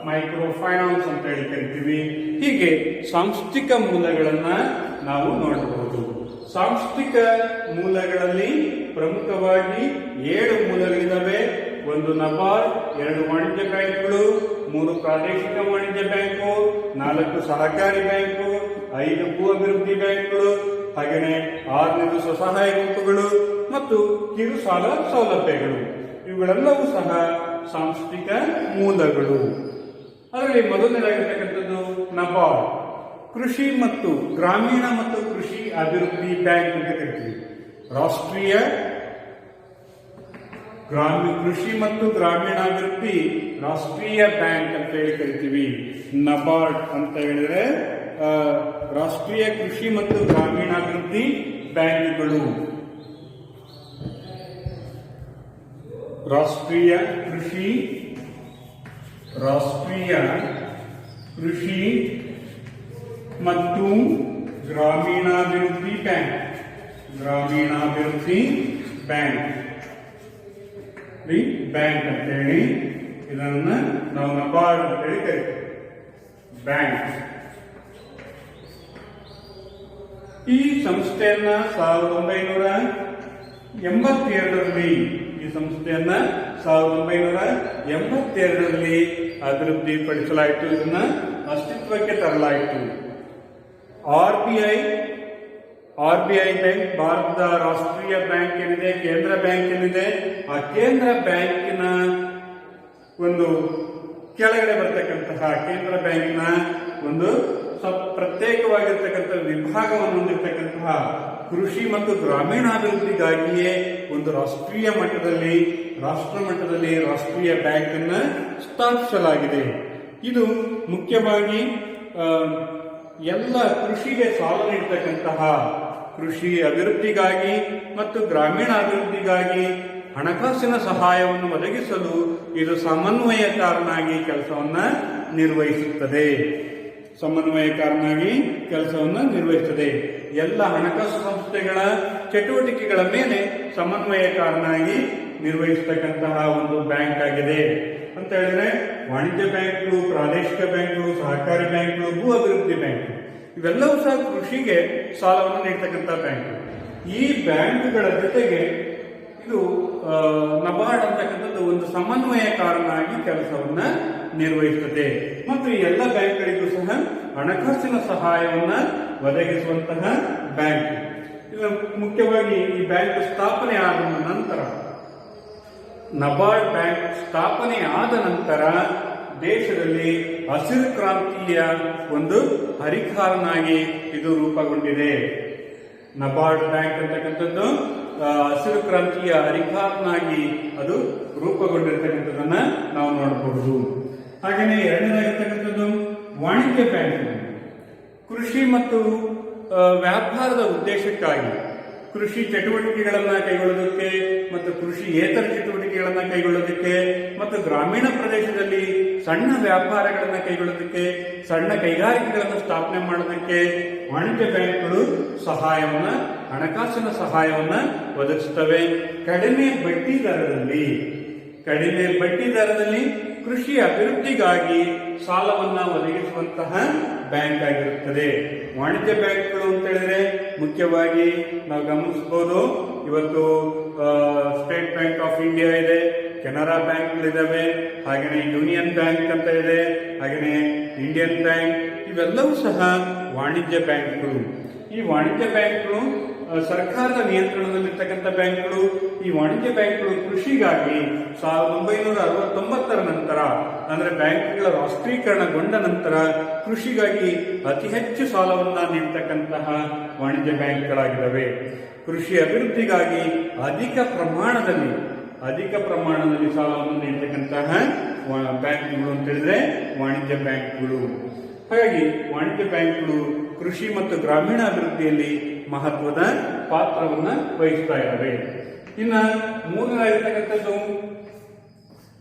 ಮೈಕ್ರೋ ಫೈನಾನ್ಸ್ ಅಂತ ಹೇಳಿ ಕರಿತೀವಿ. ಹೀಗೆ ಸಾಂಸ್ಥಿಕ ಮೂಲಗಳನ್ನ ನಾವು ನೋಡಬಹುದು. ಸಾಂಸ್ಥಿಕ ಮೂಲಗಳಲ್ಲಿ ಪ್ರಮುಖವಾಗಿ 7 ಮೂಲಗಳಿದ್ದಾವೆ. 1 ನಬಾರ್ಡ್, 2 ವಾಣಿಜ್ಯ ಬ್ಯಾಂಕ್ಗಳು, 3 ಪ್ರಾದೇಶಿಕ ವಾಣಿಜ್ಯ ಬ್ಯಾಂಕು, 4 ಸಹಕಾರಿ ಬ್ಯಾಂಕು, 5 ಭೂ ಅಭಿವೃದ್ಧಿ ಬ್ಯಾಂಕ್ಗಳು, ಹಾಗೆಯೇ 6 ಸ್ವಸಹಾಯ ಗುಂಪುಗಳು ಮತ್ತು ಕಿರು ಸಾಲ ಸೌಲಭ್ಯಗಳು. ಇವುಗಳೆಲ್ಲವೂ ಸಹ ಸಾಂಸ್ಥಿಕ ಮೂಲಗಳು. ಅದರಲ್ಲಿ ಮೊದಲನೇದಾಗಿರ್ತಕ್ಕಂಥದ್ದು ನಬಾರ್ಡ್, ಕೃಷಿ ಮತ್ತು ಗ್ರಾಮೀಣ ಮತ್ತು ಕೃಷಿ ಅಭಿವೃದ್ಧಿ ಬ್ಯಾಂಕ್ ಅಂತ ಕರಿತೀವಿ. ರಾಷ್ಟ್ರೀಯ ಕೃಷಿ ಮತ್ತು ಗ್ರಾಮೀಣಾಭಿವೃದ್ಧಿ ರಾಷ್ಟ್ರೀಯ ಬ್ಯಾಂಕ್ ಅಂತ ಹೇಳಿ ಕರಿತೀವಿ. ನಬಾರ್ಡ್ ಅಂತ ಹೇಳಿದ್ರೆ ರಾಷ್ಟ್ರೀಯ ಕೃಷಿ ಮತ್ತು ಗ್ರಾಮೀಣಾಭಿವೃದ್ಧಿ ಬ್ಯಾಂಕ್ಗಳು. ರಾಷ್ಟ್ರೀಯ ಕೃಷಿ ಮತ್ತು ಗ್ರಾಮೀಣಾಭಿವೃದ್ಧಿ ಬ್ಯಾಂಕ್ ಅಂತ ಹೇಳಿ ಇದನ್ನ ನಾವು ನಬಾರ್ಡ್ ಅಂತ ಹೇಳಿ ಕರಿತೀವಿ. ಬ್ಯಾಂಕ್ ಈ ಸಂಸ್ಥೆಯನ್ನ 1982ರಲ್ಲಿ ಅಭಿವೃದ್ಧಿಪಡಿಸಲಾಯಿತು. ಇದನ್ನ ಅಸ್ತಿತ್ವಕ್ಕೆ ತರಲಾಯಿತು. ಆರ್ಬಿಐ ಬ್ಯಾಂಕ್ ಭಾರತದ ರಾಷ್ಟ್ರೀಯ ಬ್ಯಾಂಕ್ ಏನಿದೆ, ಕೇಂದ್ರ ಬ್ಯಾಂಕ್ ಏನಿದೆ, ಆ ಕೇಂದ್ರ ಬ್ಯಾಂಕಿನ ಒಂದು ಕೆಳಗಡೆ ಬರ್ತಕ್ಕಂತಹ ಕೇಂದ್ರ ಬ್ಯಾಂಕಿನ ಒಂದು ಪ್ರತ್ಯೇಕವಾಗಿರ್ತಕ್ಕಂಥ ವಿಭಾಗವನ್ನು ಹೊಂದಿರತಕ್ಕಂತಹ ಕೃಷಿ ಮತ್ತು ಗ್ರಾಮೀಣಾಭಿವೃದ್ಧಿಗಾಗಿಯೇ ಒಂದು ರಾಷ್ಟ್ರ ಮಟ್ಟದಲ್ಲಿ ರಾಷ್ಟ್ರೀಯ ಬ್ಯಾಂಕ್ ಅನ್ನ ಸ್ಥಾಪಿಸಲಾಗಿದೆ. ಇದು ಮುಖ್ಯವಾಗಿ ಎಲ್ಲ ಕೃಷಿಗೆ ಸಾಲ ನೀಡತಕ್ಕಂತಹ ಕೃಷಿ ಅಭಿವೃದ್ಧಿಗಾಗಿ ಮತ್ತು ಗ್ರಾಮೀಣಾಭಿವೃದ್ಧಿಗಾಗಿ ಹಣಕಾಸಿನ ಸಹಾಯವನ್ನು ಒದಗಿಸಲು ಇದು ಸಮನ್ವಯಕಾರನಾಗಿ ಕೆಲಸವನ್ನ ನಿರ್ವಹಿಸುತ್ತದೆ. ಎಲ್ಲ ಹಣಕಾಸು ಸಂಸ್ಥೆಗಳ ಚಟುವಟಿಕೆಗಳ ಮೇಲೆ ಸಮನ್ವಯಕಾರನಾಗಿ ನಿರ್ವಹಿಸತಕ್ಕಂತಹ ಒಂದು ಬ್ಯಾಂಕ್ ಆಗಿದೆ ಅಂತ ಹೇಳಿದ್ರೆ ವಾಣಿಜ್ಯ ಬ್ಯಾಂಕ್ಗಳು, ಪ್ರಾದೇಶಿಕ ಬ್ಯಾಂಕ್ಗಳು, ಸಹಕಾರಿ ಬ್ಯಾಂಕ್ಗಳು, ಭೂ ಅಭಿವೃದ್ಧಿ ಬ್ಯಾಂಕ್ ಇವೆಲ್ಲವೂ ಸಹ ಕೃಷಿಗೆ ಸಾಲವನ್ನು ನೀಡತಕ್ಕಂಥ ಬ್ಯಾಂಕ್. ಈ ಬ್ಯಾಂಕ್ಗಳ ಜೊತೆಗೆ ಇದು ನಬಾರ್ಡ್ ಅಂತಕ್ಕಂಥದ್ದು ಒಂದು ಸಮನ್ವಯಕಾರನಾಗಿ ಕೆಲಸವನ್ನ ನಿರ್ವಹಿಸುತ್ತದೆ ಮತ್ತು ಈ ಎಲ್ಲ ಬ್ಯಾಂಕ್ಗಳಿಗೂ ಸಹ ಹಣಕಾಸಿನ ಸಹಾಯವನ್ನ ಒದಗಿಸುವಂತಹ ಬ್ಯಾಂಕ್. ಇದು ಮುಖ್ಯವಾಗಿ ಈ ಬ್ಯಾಂಕ್ ಸ್ಥಾಪನೆ ಆದ ನಂತರ, ನಬಾರ್ಡ್ ಬ್ಯಾಂಕ್ ಸ್ಥಾಪನೆ ಆದ ನಂತರ ದೇಶದಲ್ಲಿ ಹಸಿರು ಕ್ರಾಂತಿಯ ಒಂದು ಹರಿಕಾರನಾಗಿ ಇದು ರೂಪುಗೊಂಡಿದೆ. ನಬಾರ್ಡ್ ಬ್ಯಾಂಕ್ ಅಂತಕ್ಕಂಥದ್ದು ಹಸಿರು ಕ್ರಾಂತಿಯ ಹರಿಕಾರನಾಗಿ ಅದು ರೂಪುಗೊಂಡಿರ್ತಕ್ಕಂಥದ್ದನ್ನ ನಾವು ನೋಡಬಹುದು. ಹಾಗೆಯೇ ಎರಡನೇದಾಗಿರ್ತಕ್ಕಂಥದ್ದು ವಾಣಿಜ್ಯ ಬ್ಯಾಂಕ್. ಕೃಷಿ ಮತ್ತು ವ್ಯಾಪಾರದ ಉದ್ದೇಶಕ್ಕಾಗಿ ಕೃಷಿ ಚಟುವಟಿಕೆಗಳನ್ನ ಕೈಗೊಳ್ಳೋದಕ್ಕೆ ಮತ್ತು ಕೃಷಿಯೇತರ ಚಟುವಟಿಕೆಗಳನ್ನ ಕೈಗೊಳ್ಳೋದಕ್ಕೆ ಮತ್ತು ಗ್ರಾಮೀಣ ಪ್ರದೇಶದಲ್ಲಿ ಸಣ್ಣ ವ್ಯಾಪಾರಗಳನ್ನ ಕೈಗೊಳ್ಳೋದಕ್ಕೆ, ಸಣ್ಣ ಕೈಗಾರಿಕೆಗಳನ್ನು ಸ್ಥಾಪನೆ ಮಾಡೋದಕ್ಕೆ ವಾಣಿಜ್ಯ ಬ್ಯಾಂಕ್ಗಳು ಹಣಕಾಸಿನ ಸಹಾಯವನ್ನ ಒದಗಿಸುತ್ತವೆ. ಕಡಿಮೆ ಬಡ್ಡಿ ದರದಲ್ಲಿ ಕೃಷಿ ಅಭಿವೃದ್ಧಿಗಾಗಿ ಸಾಲವನ್ನ ಒದಗಿಸುವಂತಹ ಬ್ಯಾಂಕ್ ಆಗಿರುತ್ತದೆ. ವಾಣಿಜ್ಯ ಬ್ಯಾಂಕ್ಗಳು ಅಂತ ಹೇಳಿದ್ರೆ ಮುಖ್ಯವಾಗಿ ನಾವು ಗಮನಿಸಬಹುದು, ಇವತ್ತು ಸ್ಟೇಟ್ ಬ್ಯಾಂಕ್ ಆಫ್ ಇಂಡಿಯಾ ಇದೆ, ಕೆನರಾ ಬ್ಯಾಂಕ್ಗಳಿದಾವೆ, ಹಾಗೆಯೇ ಯೂನಿಯನ್ ಬ್ಯಾಂಕ್ ಅಂತ ಇದೆ, ಹಾಗೆಯೇ ಇಂಡಿಯನ್ ಬ್ಯಾಂಕ್, ಇವೆಲ್ಲವೂ ಸಹ ವಾಣಿಜ್ಯ ಬ್ಯಾಂಕ್ಗಳು. ಈ ವಾಣಿಜ್ಯ ಬ್ಯಾಂಕ್ಗಳು ಸರ್ಕಾರದ ನಿಯಂತ್ರಣದಲ್ಲಿರ್ತಕ್ಕಂಥ ಬ್ಯಾಂಕ್ಗಳು. ಈ ವಾಣಿಜ್ಯ ಬ್ಯಾಂಕ್ಗಳು ಕೃಷಿಗಾಗಿ 1969 ನಂತರ, ಅಂದ್ರೆ ಬ್ಯಾಂಕ್ಗಳ ರಾಷ್ಟ್ರೀಕರಣಗೊಂಡ ನಂತರ ಕೃಷಿಗಾಗಿ ಅತಿ ಹೆಚ್ಚು ಸಾಲವನ್ನ ನೀಡತಕ್ಕಂತಹ ವಾಣಿಜ್ಯ ಬ್ಯಾಂಕ್ಗಳಾಗಿದ್ದಾವೆ. ಕೃಷಿ ಅಭಿವೃದ್ಧಿಗಾಗಿ ಅಧಿಕ ಪ್ರಮಾಣದಲ್ಲಿ ಸಾಲವನ್ನು ನೀಡತಕ್ಕಂತಹ ಬ್ಯಾಂಕ್ಗಳು ಅಂತ ಹೇಳಿದ್ರೆ ವಾಣಿಜ್ಯ ಬ್ಯಾಂಕ್ಗಳು. ಹಾಗಾಗಿ ವಾಣಿಜ್ಯ ಬ್ಯಾಂಕ್ಗಳು ಕೃಷಿ ಮತ್ತು ಗ್ರಾಮೀಣ ಅಭಿವೃದ್ಧಿಯಲ್ಲಿ ಮಹತ್ವದ ಪಾತ್ರವನ್ನು ವಹಿಸ್ತಾ ಇದ್ದಾವೆ. ಇನ್ನ ಮೂರನೇದಾಗಿರ್ತಕ್ಕಂಥದ್ದು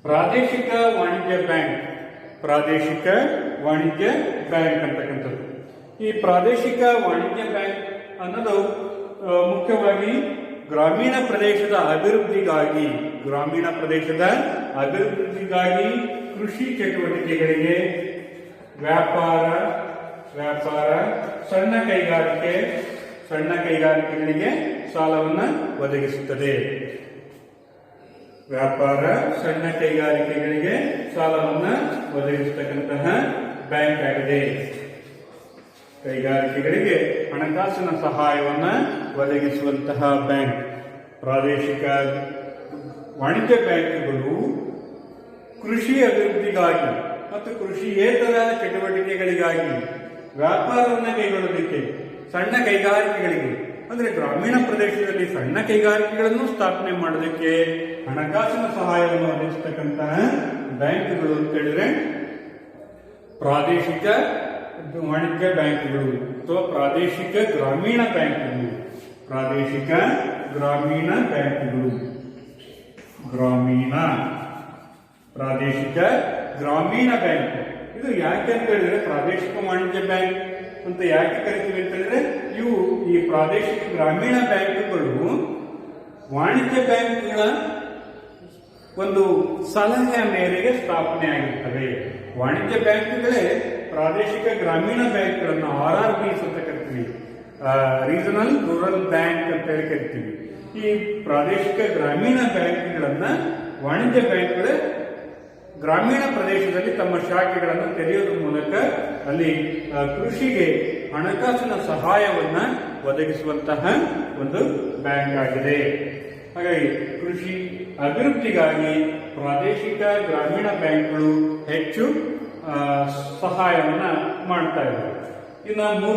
ಪ್ರಾದೇಶಿಕ ವಾಣಿಜ್ಯ ಬ್ಯಾಂಕ್. ಅಂತಕ್ಕಂಥದ್ದು. ಈ ಪ್ರಾದೇಶಿಕ ವಾಣಿಜ್ಯ ಬ್ಯಾಂಕ್ ಅನ್ನೋದು ಮುಖ್ಯವಾಗಿ ಗ್ರಾಮೀಣ ಪ್ರದೇಶದ ಅಭಿವೃದ್ಧಿಗಾಗಿ ಕೃಷಿ ಚಟುವಟಿಕೆಗಳಿಗೆ, ವ್ಯಾಪಾರ, ಸಣ್ಣ ಕೈಗಾರಿಕೆಗಳಿಗೆ ಸಾಲವನ್ನು ಒದಗಿಸುತ್ತದೆ. ಒದಗಿಸತಕ್ಕಂತಹ ಬ್ಯಾಂಕ್ ಆಗಿದೆ. ಕೈಗಾರಿಕೆಗಳಿಗೆ ಹಣಕಾಸಿನ ಸಹಾಯವನ್ನು ಒದಗಿಸುವಂತಹ ಬ್ಯಾಂಕ್. ಪ್ರಾದೇಶಿಕ ವಾಣಿಜ್ಯ ಬ್ಯಾಂಕ್ಗಳು ಕೃಷಿ ಅಭಿವೃದ್ಧಿಗಾಗಿ ಮತ್ತು ಕೃಷಿಯೇತರ ಚಟುವಟಿಕೆಗಳಿಗಾಗಿ, ವ್ಯಾಪಾರವನ್ನು ಕೈಗೊಳ್ಳಲಿಕ್ಕೆ, ಸಣ್ಣ ಕೈಗಾರಿಕೆಗಳಿಗೆ ಅಂದ್ರೆ ಗ್ರಾಮೀಣ ಪ್ರದೇಶದಲ್ಲಿ ಸಣ್ಣ ಕೈಗಾರಿಕೆಗಳನ್ನು ಸ್ಥಾಪನೆ ಮಾಡೋದಕ್ಕೆ ಹಣಕಾಸಿನ ಸಹಾಯವನ್ನು ಒದಗಿಸತಕ್ಕಂತಹ ಬ್ಯಾಂಕ್ಗಳು ಅಂತ ಹೇಳಿದ್ರೆ ಪ್ರಾದೇಶಿಕ ವಾಣಿಜ್ಯ ಬ್ಯಾಂಕ್ಗಳು ಅಥವಾ ಪ್ರಾದೇಶಿಕ ಗ್ರಾಮೀಣ ಬ್ಯಾಂಕ್ಗಳು. ಪ್ರಾದೇಶಿಕ ಗ್ರಾಮೀಣ ಬ್ಯಾಂಕ್. ಇದು ಯಾಕೆ ಅಂತ ಹೇಳಿದ್ರೆ ಪ್ರಾದೇಶಿಕ ವಾಣಿಜ್ಯ ಬ್ಯಾಂಕ್ ಅಂತ ಯಾಕೆ ಕರಿತೀವಿ ಅಂತ ಹೇಳಿದ್ರೆ ಈ ಪ್ರಾದೇಶಿಕ ಗ್ರಾಮೀಣ ಬ್ಯಾಂಕ್ಗಳು ವಾಣಿಜ್ಯ ಬ್ಯಾಂಕ್ಗಳ ಒಂದು ಸಲಹೆಯ ಮೇರೆಗೆ ಸ್ಥಾಪನೆ ಆಗಿರ್ತವೆ. ವಾಣಿಜ್ಯ ಬ್ಯಾಂಕ್ಗಳೇ ಪ್ರಾದೇಶಿಕ ಗ್ರಾಮೀಣ ಬ್ಯಾಂಕ್ಗಳನ್ನು RRBs ಅಂತ ಕರಿತೀವಿ, ರೀಜನಲ್ ರೂರಲ್ ಬ್ಯಾಂಕ್ ಅಂತ ಹೇಳಿ ಕರಿತೀವಿ. ಈ ಪ್ರಾದೇಶಿಕ ಗ್ರಾಮೀಣ ಬ್ಯಾಂಕ್ಗಳನ್ನ ವಾಣಿಜ್ಯ ಬ್ಯಾಂಕ್ಗಳು ಗ್ರಾಮೀಣ ಪ್ರದೇಶದಲ್ಲಿ ತಮ್ಮ ಶಾಖೆಗಳನ್ನು ತೆರೆಯುವುದರ ಮೂಲಕ ಅಲ್ಲಿ ಕೃಷಿಗೆ ಹಣಕಾಸಿನ ಸಹಾಯವನ್ನ ಒದಗಿಸುವಂತಹ ಒಂದು ಬ್ಯಾಂಕ್ ಆಗಿದೆ. ಹಾಗಾಗಿ ಕೃಷಿ ಅಭಿವೃದ್ಧಿಗಾಗಿ ಪ್ರಾದೇಶಿಕ ಗ್ರಾಮೀಣ ಬ್ಯಾಂಕ್ಗಳು ಹೆಚ್ಚು ಸಹಾಯವನ್ನ ಮಾಡ್ತಾ ಇದ್ದಾರೆ. ಇನ್ನು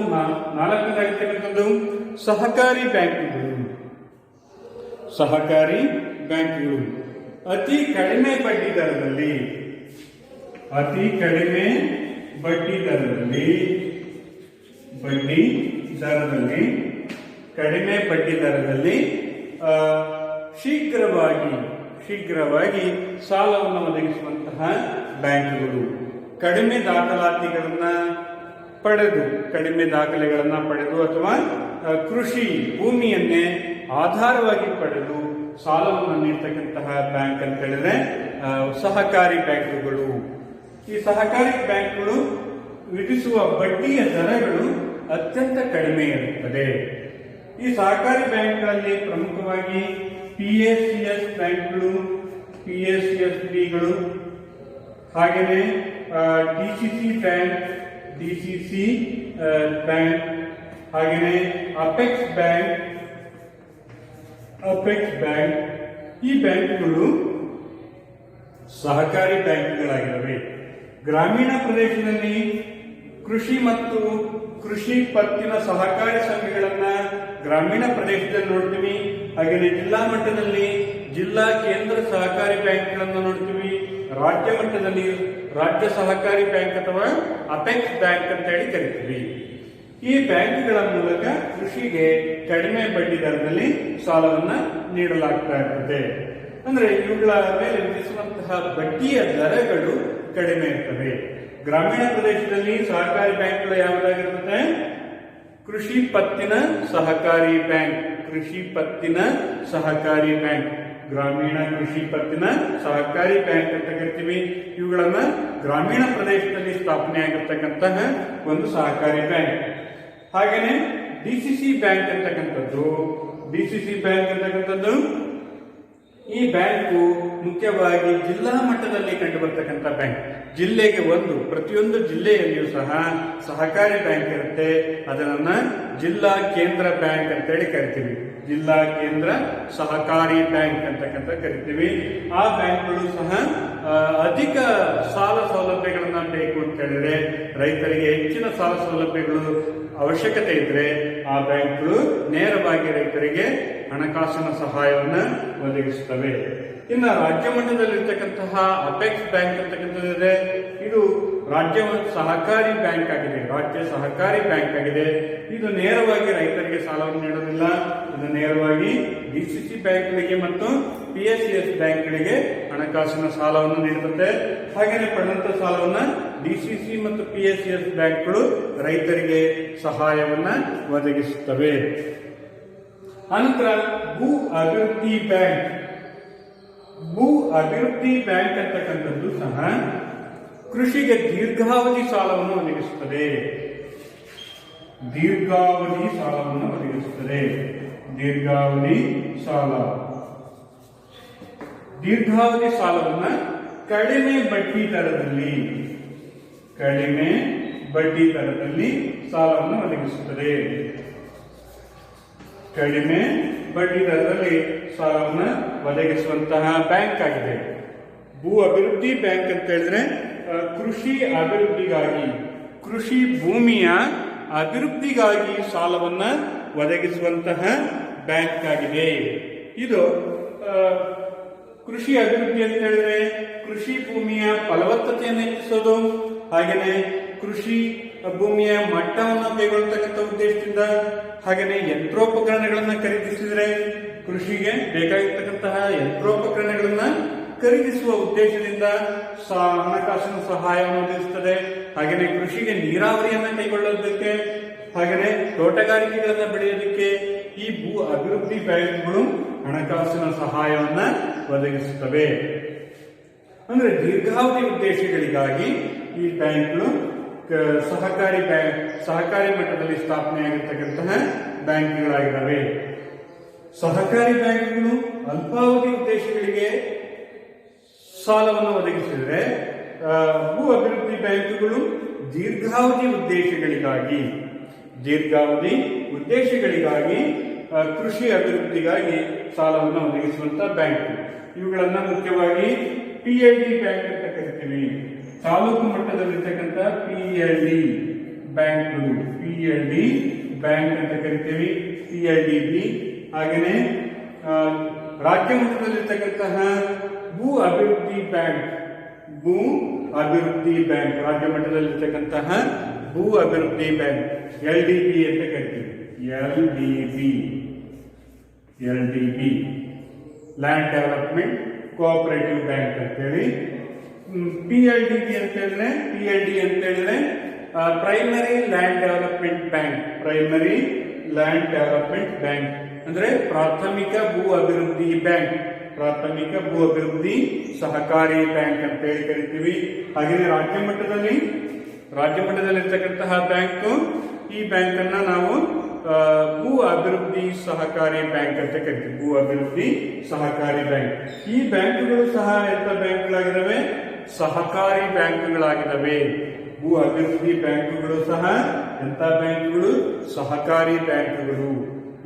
ನಾಲ್ಕನೇದಾಗಿರ್ತಕ್ಕಂಥದ್ದು ಸಹಕಾರಿ ಬ್ಯಾಂಕ್ಗಳು. ಅತಿ ಕಡಿಮೆ ಬಡ್ಡಿ ದರದಲ್ಲಿ ಶೀಘ್ರವಾಗಿ ಸಾಲವನ್ನು ಒದಗಿಸುವಂತಹ ಬ್ಯಾಂಕ್ಗಳು. ಕಡಿಮೆ ದಾಖಲೆಗಳನ್ನ ಪಡೆದು ಅಥವಾ ಕೃಷಿ ಭೂಮಿಯನ್ನೇ ಆಧಾರವಾಗಿ ಪಡೆದು ಸಾಲವನ್ನು ನೀಡತಕ್ಕಂತಹ ಬ್ಯಾಂಕ್ ಅಂತ ಹೇಳಿದ್ರೆ ಸಹಕಾರಿ ಬ್ಯಾಂಕ್ಗಳು. ಈ ಸಹಕಾರಿ ಬ್ಯಾಂಕ್ಗಳು ವಿಧಿಸುವ ಬಡ್ಡಿಯ ದರಗಳು ಅತ್ಯಂತ ಕಡಿಮೆ ಇರುತ್ತದೆ. ಈ ಸಹಕಾರಿ ಬ್ಯಾಂಕ್ಗಳಲ್ಲಿ ಪ್ರಮುಖವಾಗಿ PACS ಬ್ಯಾಂಕ್ಗಳು, PACSBಗಳು, ಹಾಗೆಯೇ DCC ಬ್ಯಾಂಕ್, ಹಾಗೆಯೇ ಅಪೆಕ್ಸ್ ಬ್ಯಾಂಕ್. ಈ ಬ್ಯಾಂಕ್ಗಳು ಸಹಕಾರಿ ಬ್ಯಾಂಕ್ಗಳಾಗಿವೆ. ಗ್ರಾಮೀಣ ಪ್ರದೇಶದಲ್ಲಿ ಕೃಷಿ ಮತ್ತು ಕೃಷಿ ಪತ್ತಿನ ಸಹಕಾರಿ ಸಂಘಗಳನ್ನ ಗ್ರಾಮೀಣ ಪ್ರದೇಶದಲ್ಲಿ ನೋಡ್ತೀವಿ. ಹಾಗೆಯೇ ಜಿಲ್ಲಾ ಮಟ್ಟದಲ್ಲಿ ಜಿಲ್ಲಾ ಕೇಂದ್ರ ಸಹಕಾರಿ ಬ್ಯಾಂಕ್ಗಳನ್ನು ನೋಡ್ತೀವಿ. ರಾಜ್ಯ ಮಟ್ಟದಲ್ಲಿ ರಾಜ್ಯ ಸಹಕಾರಿ ಬ್ಯಾಂಕ್ ಅಥವಾ ಅಪೆಕ್ಸ್ ಬ್ಯಾಂಕ್ ಅಂತ ಹೇಳಿ ಕರಿತೀವಿ. ಈ ಬ್ಯಾಂಕ್ಗಳ ಮೂಲಕ ಕೃಷಿಗೆ ಕಡಿಮೆ ಬಡ್ಡಿ ದರದಲ್ಲಿ ಸಾಲವನ್ನ ನೀಡಲಾಗ್ತಾ ಇರ್ತದೆ. ಅಂದ್ರೆ ಇವುಗಳ ಮೇಲೆ ವಿಧಿಸುವಂತಹ ಬಡ್ಡಿಯ ದರಗಳು ಕಡಿಮೆ ಇರ್ತವೆ. ಗ್ರಾಮೀಣ ಪ್ರದೇಶದಲ್ಲಿ ಸಹಕಾರಿ ಬ್ಯಾಂಕ್ಗಳು ಯಾವುದಾಗಿರುತ್ತೆ? ಕೃಷಿ ಪತ್ತಿನ ಸಹಕಾರಿ ಬ್ಯಾಂಕ್, ಗ್ರಾಮೀಣ ಕೃಷಿ ಪತ್ತಿನ ಸಹಕಾರಿ ಬ್ಯಾಂಕ್ ಅಂತ ಕರಿತೀವಿ. ಇವುಗಳನ್ನ ಗ್ರಾಮೀಣ ಪ್ರದೇಶದಲ್ಲಿ ಸ್ಥಾಪನೆ ಆಗಿರ್ತಕ್ಕಂತಹ ಒಂದು ಸಹಕಾರಿ ಬ್ಯಾಂಕ್. ಹಾಗೇನೆ DCC ಬ್ಯಾಂಕ್ ಅಂತಕ್ಕಂಥದ್ದು ಈ ಬ್ಯಾಂಕು ಮುಖ್ಯವಾಗಿ ಜಿಲ್ಲಾ ಮಟ್ಟದಲ್ಲಿ ಕಂಡುಬರ್ತಕ್ಕಂಥ ಬ್ಯಾಂಕ್. ಜಿಲ್ಲೆಗೆ ಪ್ರತಿಯೊಂದು ಜಿಲ್ಲೆಯಲ್ಲಿಯೂ ಸಹ ಸಹಕಾರಿ ಬ್ಯಾಂಕ್ ಇರುತ್ತೆ. ಅದನ್ನ ಜಿಲ್ಲಾ ಕೇಂದ್ರ ಬ್ಯಾಂಕ್ ಅಂತೇಳಿ ಕರಿತೀವಿ. ಜಿಲ್ಲಾ ಕೇಂದ್ರ ಸಹಕಾರಿ ಬ್ಯಾಂಕ್ ಅಂತಕ್ಕಂಥ ಕರಿತೀವಿ. ಆ ಬ್ಯಾಂಕ್ಗಳು ಸಹ ಅಧಿಕ ಸಾಲ ಸೌಲಭ್ಯಗಳನ್ನ ಬೇಕು ಅಂತ ಹೇಳಿದ್ರೆ, ರೈತರಿಗೆ ಹೆಚ್ಚಿನ ಸಾಲ ಸೌಲಭ್ಯಗಳು ಅವಶ್ಯಕತೆ ಇದ್ರೆ ಆ ಬ್ಯಾಂಕ್ಗಳು ನೇರವಾಗಿ ರೈತರಿಗೆ ಹಣಕಾಸಿನ ಸಹಾಯವನ್ನ ಒದಗಿಸುತ್ತವೆ. ಇನ್ನು ರಾಜ್ಯ ಮಟ್ಟದಲ್ಲಿರ್ತಕ್ಕಂತಹ ಅಪೆಕ್ಸ್ ಬ್ಯಾಂಕ್ ಅಂತಕ್ಕಂಥದ್ದಿದೆ. ಇದು ರಾಜ್ಯ ಸಹಕಾರಿ ಬ್ಯಾಂಕ್ ಆಗಿದೆ. ರಾಜ್ಯ ಸಹಕಾರಿ ಬ್ಯಾಂಕ್ ಆಗಿದೆ. ಇದು ನೇರವಾಗಿ ರೈತರಿಗೆ ಸಾಲವನ್ನು ನೀಡೋದಿಲ್ಲ. ಇದು ನೇರವಾಗಿ ಡಿಸಿಸಿ ಬ್ಯಾಂಕ್ಗಳಿಗೆ ಮತ್ತು PSCS ಬ್ಯಾಂಕ್ಗಳಿಗೆ ಹಣಕಾಸಿನ ಸಾಲವನ್ನು ನೀಡುತ್ತದೆ. ಹಾಗೆಯೇ ಪಡೆದಂತ ಸಾಲವನ್ನ ಡಿಸಿಸಿ ಮತ್ತು PSCS ಬ್ಯಾಂಕ್ಗಳು ರೈತರಿಗೆ ಸಹಾಯವನ್ನ ಒದಗಿಸುತ್ತವೆ. ಅನಂತರ ಭೂ ಅಭಿವೃದ್ಧಿ ಬ್ಯಾಂಕ್. ಭೂ ಅಭಿವೃದ್ಧಿ ಬ್ಯಾಂಕ್ ಅಂತಕ್ಕಂಥದ್ದು ಸಹ ಕೃಷಿಗೆ ದೀರ್ಘಾವಧಿ ಸಾಲವನ್ನು ಒದಗಿಸುತ್ತದೆ. ದೀರ್ಘಾವಧಿ ಸಾಲವನ್ನು ಒದಗಿಸುತ್ತದೆ. ದೀರ್ಘಾವಧಿ ಸಾಲವನ್ನ ಕಡಿಮೆ ಬಡ್ಡಿ ದರದಲ್ಲಿ ಸಾಲವನ್ನು ಒದಗಿಸುತ್ತದೆ. ಕಡಿಮೆ ಬಡ್ಡಿ ದರದಲ್ಲಿ ಸಾಲವನ್ನು ಒದಗಿಸುವಂತಹ ಬ್ಯಾಂಕ್ ಆಗಿದೆ. ಭೂ ಅಭಿವೃದ್ಧಿ ಬ್ಯಾಂಕ್ ಅಂತ ಹೇಳಿದ್ರೆ ಕೃಷಿ ಅಭಿವೃದ್ಧಿಗಾಗಿ, ಕೃಷಿ ಭೂಮಿಯ ಅಭಿವೃದ್ಧಿಗಾಗಿ ಸಾಲವನ್ನ ಒದಗಿಸುವಂತಹ ಬ್ಯಾಂಕ್ ಆಗಿದೆ. ಇದು ಕೃಷಿ ಅಭಿವೃದ್ಧಿ ಅಂತ ಹೇಳಿದ್ರೆ ಕೃಷಿ ಭೂಮಿಯ ಫಲವತ್ತತೆಯನ್ನು ಹೆಚ್ಚಿಸೋದು, ಹಾಗೆಯೇ ಕೃಷಿ ಭೂಮಿಯ ಮಟ್ಟವನ್ನು ಕೈಗೊಳ್ಳತಕ್ಕಂಥ ಉದ್ದೇಶದಿಂದ, ಹಾಗೆಯೇ ಯಂತ್ರೋಪಕರಣಗಳನ್ನ ಖರೀದಿಸಿದ್ರೆ ಕೃಷಿಗೆ ಬೇಕಾಗಿರ್ತಕ್ಕಂತಹ ಯಂತ್ರೋಪಕರಣಗಳನ್ನ ಖರೀದಿಸುವ ಉದ್ದೇಶದಿಂದ ಹಣಕಾಸಿನ ಸಹಾಯವನ್ನು ಒದಗಿಸುತ್ತದೆ. ಹಾಗೆಯೇ ಕೃಷಿಗೆ ನೀರಾವರಿಯನ್ನ ಕೈಗೊಳ್ಳೋದಕ್ಕೆ, ಹಾಗೆಯೇ ತೋಟಗಾರಿಕೆಗಳನ್ನ ಬೆಳೆಯೋದಕ್ಕೆ ಈ ಭೂ ಅಭಿವೃದ್ಧಿ ಬ್ಯಾಂಕ್ಗಳು ಹಣಕಾಸಿನ ಸಹಾಯವನ್ನ ಒದಗಿಸುತ್ತವೆ. ಅಂದ್ರೆ ದೀರ್ಘಾವಧಿ ಉದ್ದೇಶಗಳಿಗಾಗಿ ಈ ಬ್ಯಾಂಕ್ಗಳು ಸಹಕಾರಿ ಮಟ್ಟದಲ್ಲಿ ಸ್ಥಾಪನೆಯಾಗಿರ್ತಕ್ಕಂತಹ ಬ್ಯಾಂಕ್ಗಳಾಗಿದ್ದಾವೆ. ಸಹಕಾರಿ ಬ್ಯಾಂಕ್ಗಳು ಅಲ್ಪಾವಧಿ ಉದ್ದೇಶಗಳಿಗೆ ಸಾಲವನ್ನು ಒದಗಿಸಿದರೆ, ಭೂ ಅಭಿವೃದ್ಧಿ ಬ್ಯಾಂಕ್ಗಳು ದೀರ್ಘಾವಧಿ ಉದ್ದೇಶಗಳಿಗಾಗಿ ಕೃಷಿ ಅಭಿವೃದ್ಧಿಗಾಗಿ ಸಾಲವನ್ನು ಒದಗಿಸುವಂತಹ ಬ್ಯಾಂಕ್. ಇವುಗಳನ್ನ ಮುಖ್ಯವಾಗಿ PLD ಬ್ಯಾಂಕ್ ಅಂತ ಕರಿತೀವಿ. ತಾಲೂಕು ಮಟ್ಟದಲ್ಲಿರ್ತಕ್ಕಂಥ PLD ಬ್ಯಾಂಕ್ಗಳು, PLD ಬ್ಯಾಂಕ್ ಅಂತ ಕರಿತೀವಿ. PLDB. ಹಾಗೆಯೇ ರಾಜ್ಯ ಮಟ್ಟದಲ್ಲಿರ್ತಕ್ಕಂತಹ ಭೂ ಅಭಿವೃದ್ಧಿ ಬ್ಯಾಂಕ್, ರಾಜ್ಯ ಮಟ್ಟದಲ್ಲಿರ್ತಕ್ಕಂತಹ ಭೂ ಅಭಿವೃದ್ಧಿ ಬ್ಯಾಂಕ್ LDB ಅಂತ ಕರಿತೀವಿ. LDB land development cooperative bank ಅಂತೇಳಿ. PLD ಅಂತ ಹೇಳಿದ್ರೆ ಪ್ರೈಮರಿ ಲ್ಯಾಂಡ್ ಡೆವಲಪ್ಮೆಂಟ್ ಬ್ಯಾಂಕ್ ಅಂದ್ರೆ ಪ್ರಾಥಮಿಕ ಭೂ ಅಭಿವೃದ್ಧಿ ಸಹಕಾರಿ ಬ್ಯಾಂಕ್ ಅಂತ ಹೇಳಿ ಕರಿತೀವಿ. ಹಾಗೆಯೇ ರಾಜ್ಯ ಮಟ್ಟದಲ್ಲಿರ್ತಕ್ಕಂತಹ ಬ್ಯಾಂಕ್, ಈ ಬ್ಯಾಂಕ್ ಅನ್ನ ನಾವು ಭೂ ಅಭಿವೃದ್ಧಿ ಸಹಕಾರಿ ಬ್ಯಾಂಕ್ ಅಂತ ಕರಿತೀವಿ. ಭೂ ಅಭಿವೃದ್ಧಿ ಸಹಕಾರಿ ಬ್ಯಾಂಕ್. ಈ ಬ್ಯಾಂಕ್ಗಳು ಸಹ ಎಂತ ಬ್ಯಾಂಕ್ಗಳಾಗಿದ್ದಾವೆ? ಸಹಕಾರಿ ಬ್ಯಾಂಕ್ಗಳಾಗಿದ್ದಾವೆ. ಭೂ ಅಭಿವೃದ್ಧಿ ಬ್ಯಾಂಕ್ಗಳು ಸಹ ಎಂತ ಬ್ಯಾಂಕ್ಗಳು? ಸಹಕಾರಿ ಬ್ಯಾಂಕ್ಗಳು.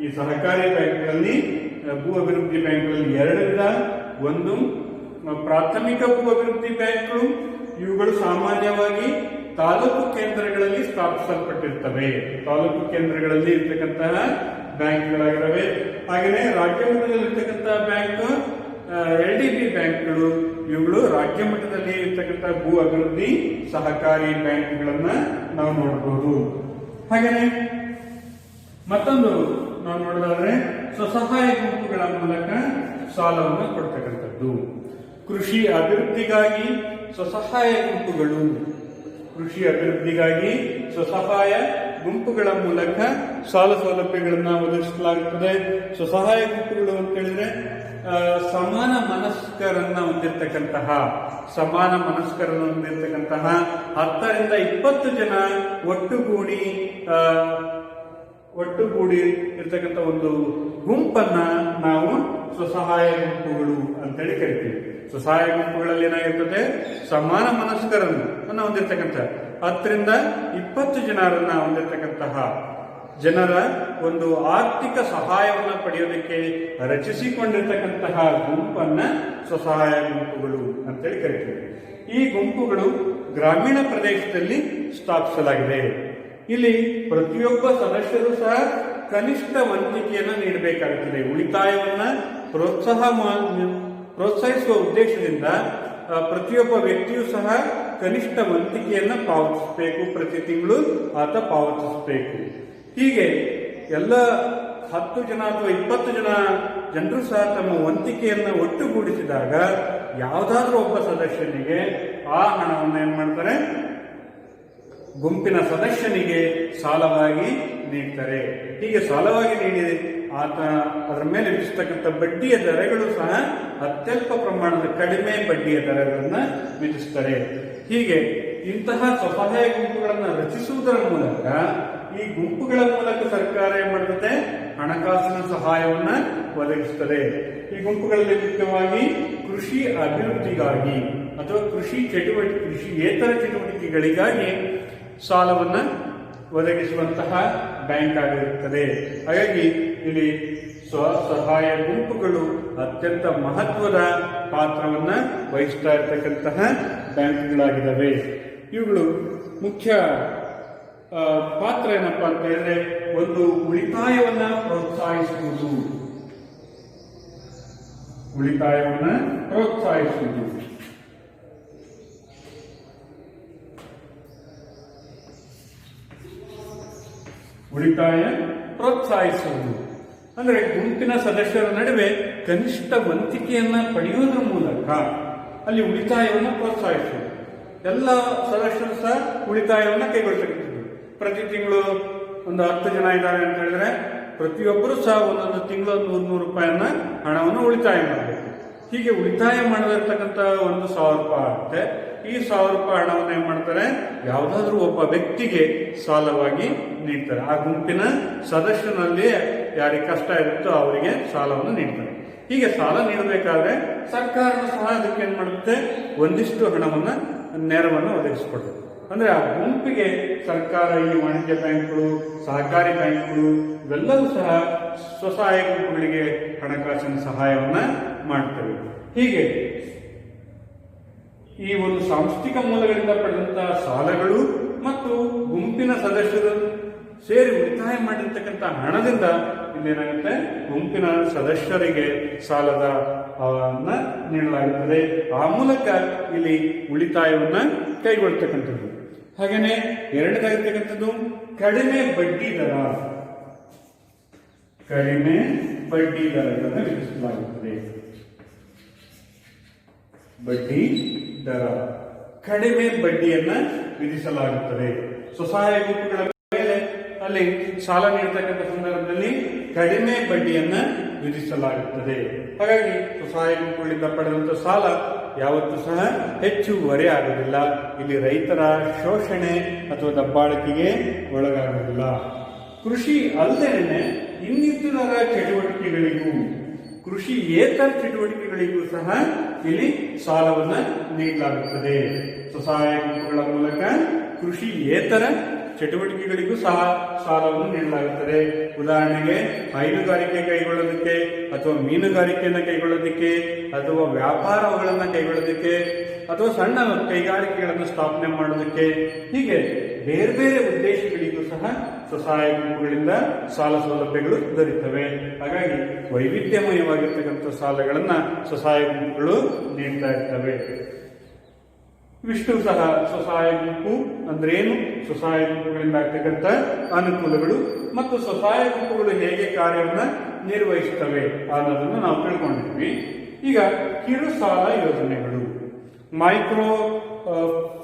ಈ ಸಹಕಾರಿ ಬ್ಯಾಂಕ್ಗಳಲ್ಲಿ, ಭೂ ಅಭಿವೃದ್ಧಿ ಬ್ಯಾಂಕ್ಗಳಲ್ಲಿ ಎರಡು ವಿಧ. ಒಂದು ಪ್ರಾಥಮಿಕ ಭೂ ಅಭಿವೃದ್ಧಿ ಬ್ಯಾಂಕ್ಗಳು. ಇವುಗಳು ಸಾಮಾನ್ಯವಾಗಿ ತಾಲೂಕು ಕೇಂದ್ರಗಳಲ್ಲಿ ಸ್ಥಾಪಿಸಲ್ಪಟ್ಟಿರ್ತವೆ. ತಾಲೂಕು ಕೇಂದ್ರಗಳಲ್ಲಿ ಇರ್ತಕ್ಕಂತಹ ಬ್ಯಾಂಕ್ಗಳಾಗಿದ್ದಾವೆ. ಹಾಗೆಯೇ ರಾಜ್ಯ ಮಟ್ಟದಲ್ಲಿ ಇರ್ತಕ್ಕಂತಹ ಬ್ಯಾಂಕ್ LDB ಬ್ಯಾಂಕ್ಗಳು. ಇವುಗಳು ರಾಜ್ಯ ಮಟ್ಟದಲ್ಲಿ ಇರ್ತಕ್ಕಂತಹ ಭೂ ಅಭಿವೃದ್ಧಿ ಸಹಕಾರಿ ಬ್ಯಾಂಕ್ಗಳನ್ನ ನಾವು ನೋಡಬಹುದು. ಹಾಗೆಯೇ ಮತ್ತೊಂದು ನಾವು ನೋಡೋದಾದ್ರೆ ಸ್ವಸಹಾಯ ಗುಂಪುಗಳ ಮೂಲಕ ಸಾಲವನ್ನು ಕೊಡ್ತಕ್ಕಂಥದ್ದು. ಕೃಷಿ ಅಭಿವೃದ್ಧಿಗಾಗಿ ಸ್ವಸಹಾಯ ಗುಂಪುಗಳ ಮೂಲಕ ಸಾಲ ಸೌಲಭ್ಯಗಳನ್ನ ಒದಗಿಸಲಾಗುತ್ತದೆ. ಸ್ವಸಹಾಯ ಗುಂಪುಗಳು ಅಂತ ಹೇಳಿದ್ರೆ ಸಮಾನ ಮನಸ್ಕರನ್ನ ಹೊಂದಿರತಕ್ಕಂತಹ 10ರಿಂದ 20 ಜನ ಒಟ್ಟುಗೂಡಿ ಒಟ್ಟುಗೂಡಿ ಇರ್ತಕ್ಕಂಥ ಒಂದು ಗುಂಪನ್ನ ನಾವು ಸ್ವಸಹಾಯ ಗುಂಪುಗಳು ಅಂತೇಳಿ ಕರಿತೀವಿ. ಸ್ವಸಹಾಯ ಗುಂಪುಗಳಲ್ಲಿ ಏನಾಗಿರ್ತದೆ, ಸಮಾನ ಮನಸ್ಕರನ್ನು ಹೊಂದಿರತಕ್ಕಂಥ 10ರಿಂದ 20 ಜನರನ್ನ ಹೊಂದಿರತಕ್ಕಂತಹ ಜನರ ಒಂದು ಆರ್ಥಿಕ ಸಹಾಯವನ್ನು ಪಡೆಯೋದಕ್ಕೆ ರಚಿಸಿಕೊಂಡಿರ್ತಕ್ಕಂತಹ ಗುಂಪನ್ನ ಸ್ವಸಹಾಯ ಗುಂಪುಗಳು ಅಂತೇಳಿ ಕರಿತೀವಿ. ಈ ಗುಂಪುಗಳು ಗ್ರಾಮೀಣ ಪ್ರದೇಶದಲ್ಲಿ ಸ್ಥಾಪಿಸಲಾಗಿದೆ. ಇಲ್ಲಿ ಪ್ರತಿಯೊಬ್ಬ ಸದಸ್ಯರು ಸಹ ಕನಿಷ್ಠ ವಂತಿಕೆಯನ್ನು ನೀಡಬೇಕಾಗುತ್ತದೆ. ಉಳಿತಾಯವನ್ನ ಪ್ರೋತ್ಸಾಹಿಸುವ ಉದ್ದೇಶದಿಂದ ಪ್ರತಿಯೊಬ್ಬ ವ್ಯಕ್ತಿಯೂ ಸಹ ಕನಿಷ್ಠ ವಂತಿಕೆಯನ್ನು ಪಾವತಿಸಬೇಕು. ಪ್ರತಿ ತಿಂಗಳು ಆತ ಪಾವತಿಸಬೇಕು. ಹೀಗೆ ಎಲ್ಲ 10 ಜನ ಅಥವಾ 20 ಜನ ಜನರು ಸಹ ತಮ್ಮ ವಂತಿಕೆಯನ್ನು ಒಟ್ಟುಗೂಡಿಸಿದಾಗ ಯಾವುದಾದ್ರೂ ಒಬ್ಬ ಸದಸ್ಯನಿಗೆ ಆ ಹಣವನ್ನು ಏನ್ ಮಾಡ್ತಾರೆ, ಗುಂಪಿನ ಸದಸ್ಯನಿಗೆ ಸಾಲವಾಗಿ ನೀಡ್ತಾರೆ. ಹೀಗೆ ಸಾಲವಾಗಿ ನೀಡಿ ಆತ ಅದರ ಮೇಲೆ ವಿಧಿಸತಕ್ಕಂಥ ಬಡ್ಡಿಯ ದರಗಳು ಸಹ ಅತ್ಯಲ್ಪ ಪ್ರಮಾಣದ ಕಡಿಮೆ ಬಡ್ಡಿಯ ದರಗಳನ್ನು ವಿಧಿಸ್ತಾರೆ. ಹೀಗೆ ಇಂತಹ ಸ್ವಸಹಾಯ ಗುಂಪುಗಳನ್ನು ರಚಿಸುವುದರ ಮೂಲಕ, ಈ ಗುಂಪುಗಳ ಮೂಲಕ ಸರ್ಕಾರ ಏನ್ ಮಾಡುತ್ತೆ, ಹಣಕಾಸಿನ ಸಹಾಯವನ್ನ ಒದಗಿಸುತ್ತದೆ. ಈ ಗುಂಪುಗಳಲ್ಲಿ ಮುಖ್ಯವಾಗಿ ಕೃಷಿ ಅಭಿವೃದ್ಧಿಗಾಗಿ ಅಥವಾ ಕೃಷಿಯೇತರ ಚಟುವಟಿಕೆಗಳಿಗಾಗಿ ಸಾಲವನ್ನ ಒದಗಿಸುವಂತಹ ಬ್ಯಾಂಕ್ ಆಗಿರುತ್ತದೆ. ಹಾಗಾಗಿ ಇಲ್ಲಿ ಸ್ವಸಹಾಯ ಗುಂಪುಗಳು ಅತ್ಯಂತ ಮಹತ್ವದ ಪಾತ್ರವನ್ನ ವಹಿಸ್ತಾ ಇರತಕ್ಕಂತಹ ಬ್ಯಾಂಕ್ಗಳಾಗಿದ್ದಾವೆ. ಇವುಗಳು ಮುಖ್ಯ ಪಾತ್ರ ಏನಪ್ಪಾ ಅಂತ ಹೇಳಿದ್ರೆ, ಒಂದು ಉಳಿತಾಯವನ್ನ ಪ್ರೋತ್ಸಾಹಿಸುವುದು. ಉಳಿತಾಯ ಪ್ರೋತ್ಸಾಹಿಸುವುದು ಅಂದ್ರೆ ಗುಂಪಿನ ಸದಸ್ಯರ ನಡುವೆ ಕನಿಷ್ಠ ವಂತಿಕೆಯನ್ನ ಪಡೆಯುವುದರ ಮೂಲಕ ಅಲ್ಲಿ ಉಳಿತಾಯವನ್ನು ಪ್ರೋತ್ಸಾಹಿಸುವುದು. ಎಲ್ಲ ಸದಸ್ಯರು ಸಹ ಉಳಿತಾಯವನ್ನು ಕೈಗೊಳ್ಳತಕ್ಕಂಥದ್ದು. ಪ್ರತಿ ತಿಂಗಳು ಒಂದು 10 ಜನ ಇದ್ದಾರೆ ಅಂತ ಹೇಳಿದ್ರೆ ಪ್ರತಿಯೊಬ್ಬರು ಸಹ ಒಂದೊಂದು ತಿಂಗಳು 100 ರೂಪಾಯಿಯನ್ನ ಹಣವನ್ನು ಉಳಿತಾಯ ಮಾಡಬೇಕು. ಹೀಗೆ ಉಳಿತಾಯ ಮಾಡಿರ್ತಕ್ಕಂಥ 1,000 ರೂಪಾಯಿ ಆಗುತ್ತೆ. ಈ 1,000 ರೂಪಾಯಿ ಹಣವನ್ನು ಏನ್ ಮಾಡ್ತಾರೆ, ಯಾವುದಾದ್ರೂ ಒಬ್ಬ ವ್ಯಕ್ತಿಗೆ ಸಾಲವಾಗಿ ನೀಡ್ತಾರೆ. ಆ ಗುಂಪಿನ ಸದಸ್ಯನಲ್ಲಿ ಯಾರಿಗೆ ಕಷ್ಟ ಇರುತ್ತೋ ಅವರಿಗೆ ಸಾಲವನ್ನು ನೀಡ್ತಾರೆ. ಹೀಗೆ ಸಾಲ ನೀಡಬೇಕಾದ್ರೆ ಸರ್ಕಾರ ಸಹ ಅದಕ್ಕೆ ಏನ್ ಮಾಡುತ್ತೆ, ಒಂದಿಷ್ಟು ಹಣವನ್ನ ನೆರವನ್ನು ಒದಗಿಸಿಕೊಡ್ತದೆ. ಅಂದ್ರೆ ಆ ಗುಂಪಿಗೆ ಸರ್ಕಾರ, ಈ ವಾಣಿಜ್ಯ ಬ್ಯಾಂಕ್ಗಳು, ಸಹಕಾರಿ ಬ್ಯಾಂಕ್ಗಳು ಇವೆಲ್ಲವೂ ಸಹ ಸ್ವಸಹಾಯ ಗುಂಪುಗಳಿಗೆ ಹಣಕಾಸಿನ ಸಹಾಯವನ್ನ ಮಾಡ್ತವೆ. ಹೀಗೆ ಈ ಒಂದು ಸಾಂಸ್ಥಿಕ ಮೂಲಗಳಿಂದ ಪಡೆದಂತಹ ಸಾಲಗಳು ಮತ್ತು ಗುಂಪಿನ ಸದಸ್ಯರು ಸೇರಿ ಉಳಿತಾಯ ಮಾಡಿರ್ತಕ್ಕಂಥ ಹಣದಿಂದ ಇಲ್ಲೇನಾಗುತ್ತೆ, ಗುಂಪಿನ ಸದಸ್ಯರಿಗೆ ಸಾಲದ ನೀಡಲಾಗುತ್ತದೆ. ಆ ಮೂಲಕ ಇಲ್ಲಿ ಉಳಿತಾಯವನ್ನ ಕೈಗೊಳ್ತಕ್ಕಂಥದ್ದು. ಹಾಗೇನೆ ಎರಡನೇದಾಗಿರ್ತಕ್ಕಂಥದ್ದು ಕಡಿಮೆ ಬಡ್ಡಿ ದರಗಳನ್ನು ವಿಧಿಸಲಾಗುತ್ತದೆ. ಬಡ್ಡಿ ದರ, ಕಡಿಮೆ ಬಡ್ಡಿಯನ್ನ ವಿಧಿಸಲಾಗುತ್ತದೆ. ಸ್ವಸಹಾಯ ಗುಂಪುಗಳ ಮೇಲೆ ಅಲ್ಲಿ ಸಾಲ ನೀಡತಕ್ಕಂಥ ಸಂದರ್ಭದಲ್ಲಿ ಕಡಿಮೆ ಬಡ್ಡಿಯನ್ನ ವಿಧಿಸಲಾಗುತ್ತದೆ. ಹಾಗಾಗಿ ಸ್ವಸಹಾಯ ಗುಂಪುಗಳಿಂದ ಪಡೆದಂತ ಸಾಲ ಯಾವತ್ತೂ ಸಹ ಹೆಚ್ಚು ಹೊರೆ ಆಗುವುದಿಲ್ಲ. ಇಲ್ಲಿ ರೈತರ ಶೋಷಣೆ ಅಥವಾ ದಬ್ಬಾಳಿಕೆಗೆ ಒಳಗಾಗುವುದಿಲ್ಲ. ಕೃಷಿ ಅಲ್ಲದೇನೆ ಇನ್ನಿತರ ಚಟುವಟಿಕೆಗಳಿಗೂ, ಕೃಷಿಯೇತರ ಚಟುವಟಿಕೆಗಳಿಗೂ ಸಹ ಇಲ್ಲಿ ಸಾಲವನ್ನು ನೀಡಲಾಗುತ್ತದೆ. ಸ್ವಸಹಾಯ ಗುಂಪುಗಳ ಮೂಲಕ ಕೃಷಿಯೇತರ ಚಟುವಟಿಕೆಗಳಿಗೂ ಸಹ ಸಾಲವನ್ನು ನೀಡಲಾಗುತ್ತದೆ. ಉದಾಹರಣೆಗೆ ಹೈನುಗಾರಿಕೆ ಕೈಗೊಳ್ಳೋದಕ್ಕೆ ಅಥವಾ ಮೀನುಗಾರಿಕೆಯನ್ನು ಕೈಗೊಳ್ಳೋದಕ್ಕೆ ಅಥವಾ ವ್ಯಾಪಾರಗಳನ್ನು ಕೈಗೊಳ್ಳೋದಕ್ಕೆ ಅಥವಾ ಸಣ್ಣ ಕೈಗಾರಿಕೆಗಳನ್ನು ಸ್ಥಾಪನೆ ಮಾಡೋದಕ್ಕೆ, ಹೀಗೆ ಬೇರೆ ಬೇರೆ ಉದ್ದೇಶಗಳಿಗೂ ಸಹ ಸ್ವಸಹಾಯ ಗುಂಪುಗಳಿಂದ ಸಾಲ ಸೌಲಭ್ಯಗಳು ದೊರೆಯುತ್ತವೆ. ಹಾಗಾಗಿ ವೈವಿಧ್ಯಮಯವಾಗಿರ್ತಕ್ಕಂಥ ಸಾಲಗಳನ್ನ ಸ್ವಸಹಾಯ ಗುಂಪುಗಳು ನೀಡ್ತಾ ಇರ್ತವೆ. ಇವಿಷ್ಟು ಸಹ ಸ್ವಸಹಾಯ ಗುಂಪು ಅಂದ್ರೇನು, ಸ್ವಸಹಾಯ ಗುಂಪುಗಳಿಂದ ಆಗ್ತಕ್ಕಂಥ ಅನುಕೂಲಗಳು ಮತ್ತು ಸ್ವಸಹಾಯ ಗುಂಪುಗಳು ಹೇಗೆ ಕಾರ್ಯವನ್ನ ನಿರ್ವಹಿಸುತ್ತವೆ ಅನ್ನೋದನ್ನು ನಾವು ತಿಳ್ಕೊಂಡಿದ್ವಿ. ಈಗ ಕಿರು ಸಾಲ ಯೋಜನೆಗಳು, ಮೈಕ್ರೋ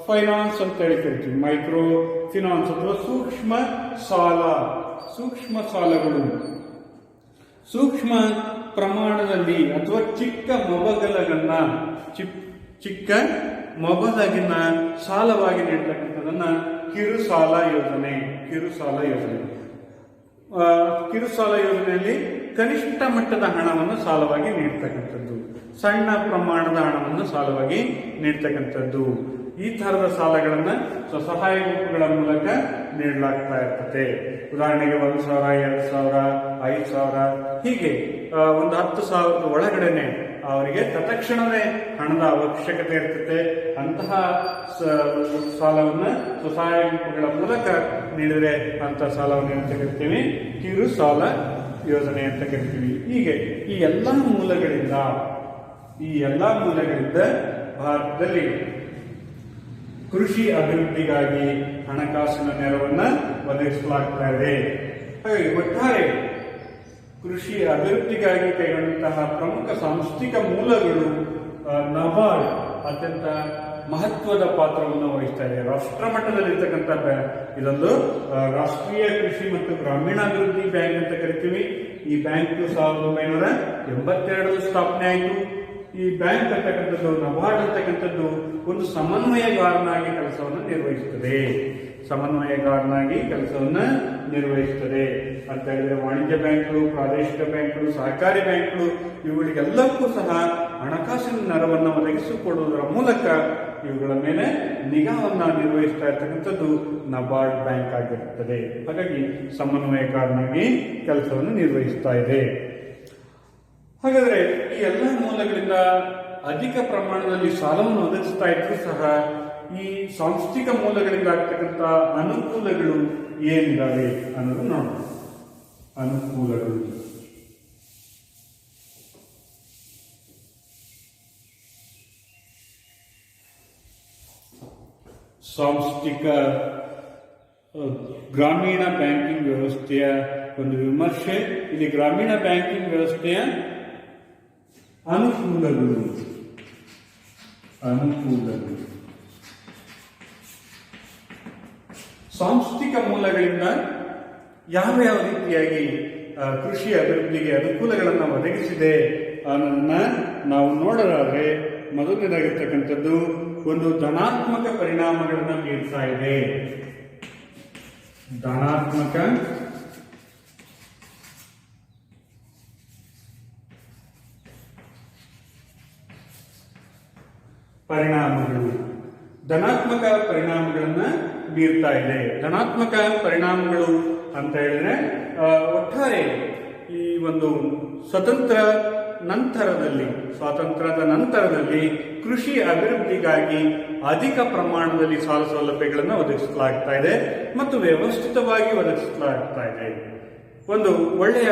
ಫೈನಾನ್ಸ್ ಅಂತ ಹೇಳಿ ಕರಿತೀವಿ. ಮೈಕ್ರೋ ಫಿನಾನ್ಸ್ ಅಥವಾ ಸೂಕ್ಷ್ಮ ಸಾಲಗಳು ಸೂಕ್ಷ್ಮ ಪ್ರಮಾಣದಲ್ಲಿ ಅಥವಾ ಚಿಕ್ಕ ಮೊಬಲಗಿನ ಸಾಲವಾಗಿ ನೀಡತಕ್ಕಂಥದನ್ನ ಕಿರು ಸಾಲ ಯೋಜನೆ. ಕಿರು ಸಾಲ ಯೋಜನೆಯಲ್ಲಿ ಕನಿಷ್ಠ ಮಟ್ಟದ ಹಣವನ್ನು ಸಾಲವಾಗಿ ನೀಡ್ತಕ್ಕಂಥದ್ದು, ಸಣ್ಣ ಪ್ರಮಾಣದ ಹಣವನ್ನು ಸಾಲವಾಗಿ ನೀಡ್ತಕ್ಕಂಥದ್ದು. ಈ ತರದ ಸಾಲಗಳನ್ನ ಸ್ವಸಹಾಯ ಗುಂಪುಗಳ ಮೂಲಕ ನೀಡಲಾಗ್ತಾ ಇರ್ತದೆ. ಉದಾಹರಣೆಗೆ 1,000, 2,000, 5,000 ಹೀಗೆ ಒಂದು 10,000 ಒಳಗಡೆನೆ ಅವರಿಗೆ ತತ್ಕ್ಷಣವೇ ಹಣದ ಅವಶ್ಯಕತೆ ಇರ್ತದೆ. ಅಂತಹ ಸಾಲವನ್ನ ಸ್ವಸಹಾಯ ಗುಂಪುಗಳ ಮೂಲಕ ನೀಡಿದರೆ ಅಂತ ಸಾಲವನ್ನು ಅಂತ ಕರಿತೀವಿ ಕಿರು ಸಾಲ ಯೋಜನೆ ಅಂತ ಕರಿತೀವಿ. ಹೀಗೆ ಈ ಎಲ್ಲಾ ಮೂಲಗಳಿಂದ ಭಾರತದಲ್ಲಿ ಕೃಷಿ ಅಭಿವೃದ್ಧಿಗಾಗಿ ಹಣಕಾಸಿನ ನೆರವನ್ನ ಒದಗಿಸಲಾಗ್ತಾ ಇದೆ. ಹಾಗಾಗಿ ಒಟ್ಟಾರೆ ಕೃಷಿ ಅಭಿವೃದ್ಧಿಗಾಗಿ ಕೈಗೊಂಡಂತಹ ಪ್ರಮುಖ ಸಾಂಸ್ಥಿಕ ಮೂಲಗಳು ನಬಾರ್ಡ್ ಅತ್ಯಂತ ಮಹತ್ವದ ಪಾತ್ರವನ್ನು ವಹಿಸ್ತಾ ಇದೆ. ರಾಷ್ಟ್ರ ಮಟ್ಟದಲ್ಲಿರ್ತಕ್ಕಂಥ ಇದೊಂದು ರಾಷ್ಟ್ರೀಯ ಕೃಷಿ ಮತ್ತು ಗ್ರಾಮೀಣಾಭಿವೃದ್ಧಿ ಬ್ಯಾಂಕ್ ಅಂತ ಕರಿತೀವಿ. ಈ ಬ್ಯಾಂಕ್ 1982 ಸ್ಥಾಪನೆ ಆಯಿತು. ಈ ಬ್ಯಾಂಕ್ ಅಂತಕ್ಕಂಥದ್ದು, ನಬಾರ್ಡ್ ಅಂತಕ್ಕಂಥದ್ದು ಒಂದು ಸಮನ್ವಯಗಾರನಾಗಿ ಕೆಲಸವನ್ನು ನಿರ್ವಹಿಸುತ್ತದೆ ಅಂತ ಹೇಳಿದ್ರೆ ವಾಣಿಜ್ಯ ಬ್ಯಾಂಕ್ಗಳು, ಪ್ರಾದೇಶಿಕ ಬ್ಯಾಂಕ್ಗಳು, ಸಹಕಾರಿ ಬ್ಯಾಂಕ್ಗಳು ಇವುಗಳಿಗೆಲ್ಲಕ್ಕೂ ಸಹ ಹಣಕಾಸಿನ ನೆರವನ್ನು ಒದಗಿಸಿಕೊಡುವುದರ ಮೂಲಕ ಇವುಗಳ ಮೇಲೆ ನಿಗಾವನ್ನ ನಿರ್ವಹಿಸ್ತಾ ಇರ್ತಕ್ಕಂಥದ್ದು ನಬಾರ್ಡ್ ಬ್ಯಾಂಕ್ ಆಗಿರುತ್ತದೆ. ಹಾಗಾಗಿ ಸಮನ್ವಯಕಾರನಾಗಿ ಕೆಲಸವನ್ನು ನಿರ್ವಹಿಸ್ತಾ ಇದೆ. ಹಾಗಾದ್ರೆ ಈ ಎಲ್ಲ ಮೂಲಗಳಿಂದ ಅಧಿಕ ಪ್ರಮಾಣದಲ್ಲಿ ಸಾಲವನ್ನು ಒದಗಿಸ್ತಾ ಇದ್ರು ಸಹ ಈ ಸಾಂಸ್ಥಿಕ ಮೂಲಗಳಿಂದ ಆಗ್ತಕ್ಕಂಥ ಅನುಕೂಲಗಳು ಏನಿದಾವೆ ಅನ್ನೋದು ನೋಡೋಣ. ಅನುಕೂಲಗಳು ಸಾಂಸ್ಥಿಕ ಗ್ರಾಮೀಣ ಬ್ಯಾಂಕಿಂಗ್ ವ್ಯವಸ್ಥೆಯ ಒಂದು ವಿಮರ್ಶೆ. ಇಲ್ಲಿ ಗ್ರಾಮೀಣ ಬ್ಯಾಂಕಿಂಗ್ ವ್ಯವಸ್ಥೆಯ ಅನುಕೂಲಗಳು ಸಾಂಸ್ಥಿಕ ಮೂಲಗಳಿಂದ ಯಾವ ರೀತಿಯಾಗಿ ಕೃಷಿ ಅಭಿವೃದ್ಧಿಗೆ ಅನುಕೂಲಗಳನ್ನು ಒದಗಿಸಿದೆ ಅನ್ನೋದನ್ನ ನಾವು ನೋಡೋದಾದ್ರೆ ಮೊದಲನೇದಾಗಿರ್ತಕ್ಕಂಥದ್ದು ಒಂದು ಧನಾತ್ಮಕ ಪರಿಣಾಮಗಳನ್ನು ಬೀರ್ತಾ ಇದೆ. ಧನಾತ್ಮಕ ಪರಿಣಾಮಗಳನ್ನ ಬೀರ್ತಾ ಇದೆ. ಧನಾತ್ಮಕ ಪರಿಣಾಮಗಳು ಅಂತ ಹೇಳಿದ್ರೆ ಒಟ್ಟಾರೆ ಈ ಒಂದು ಸ್ವಾತಂತ್ರ್ಯದ ನಂತರದಲ್ಲಿ ಕೃಷಿ ಅಭಿವೃದ್ಧಿಗಾಗಿ ಅಧಿಕ ಪ್ರಮಾಣದಲ್ಲಿ ಸಾಲ ಸೌಲಭ್ಯಗಳನ್ನು ಒದಗಿಸಲಾಗ್ತಾ ಇದೆ ಮತ್ತು ವ್ಯವಸ್ಥಿತವಾಗಿ ಒದಗಿಸಲಾಗ್ತಾ ಇದೆ. ಒಂದು ಒಳ್ಳೆಯ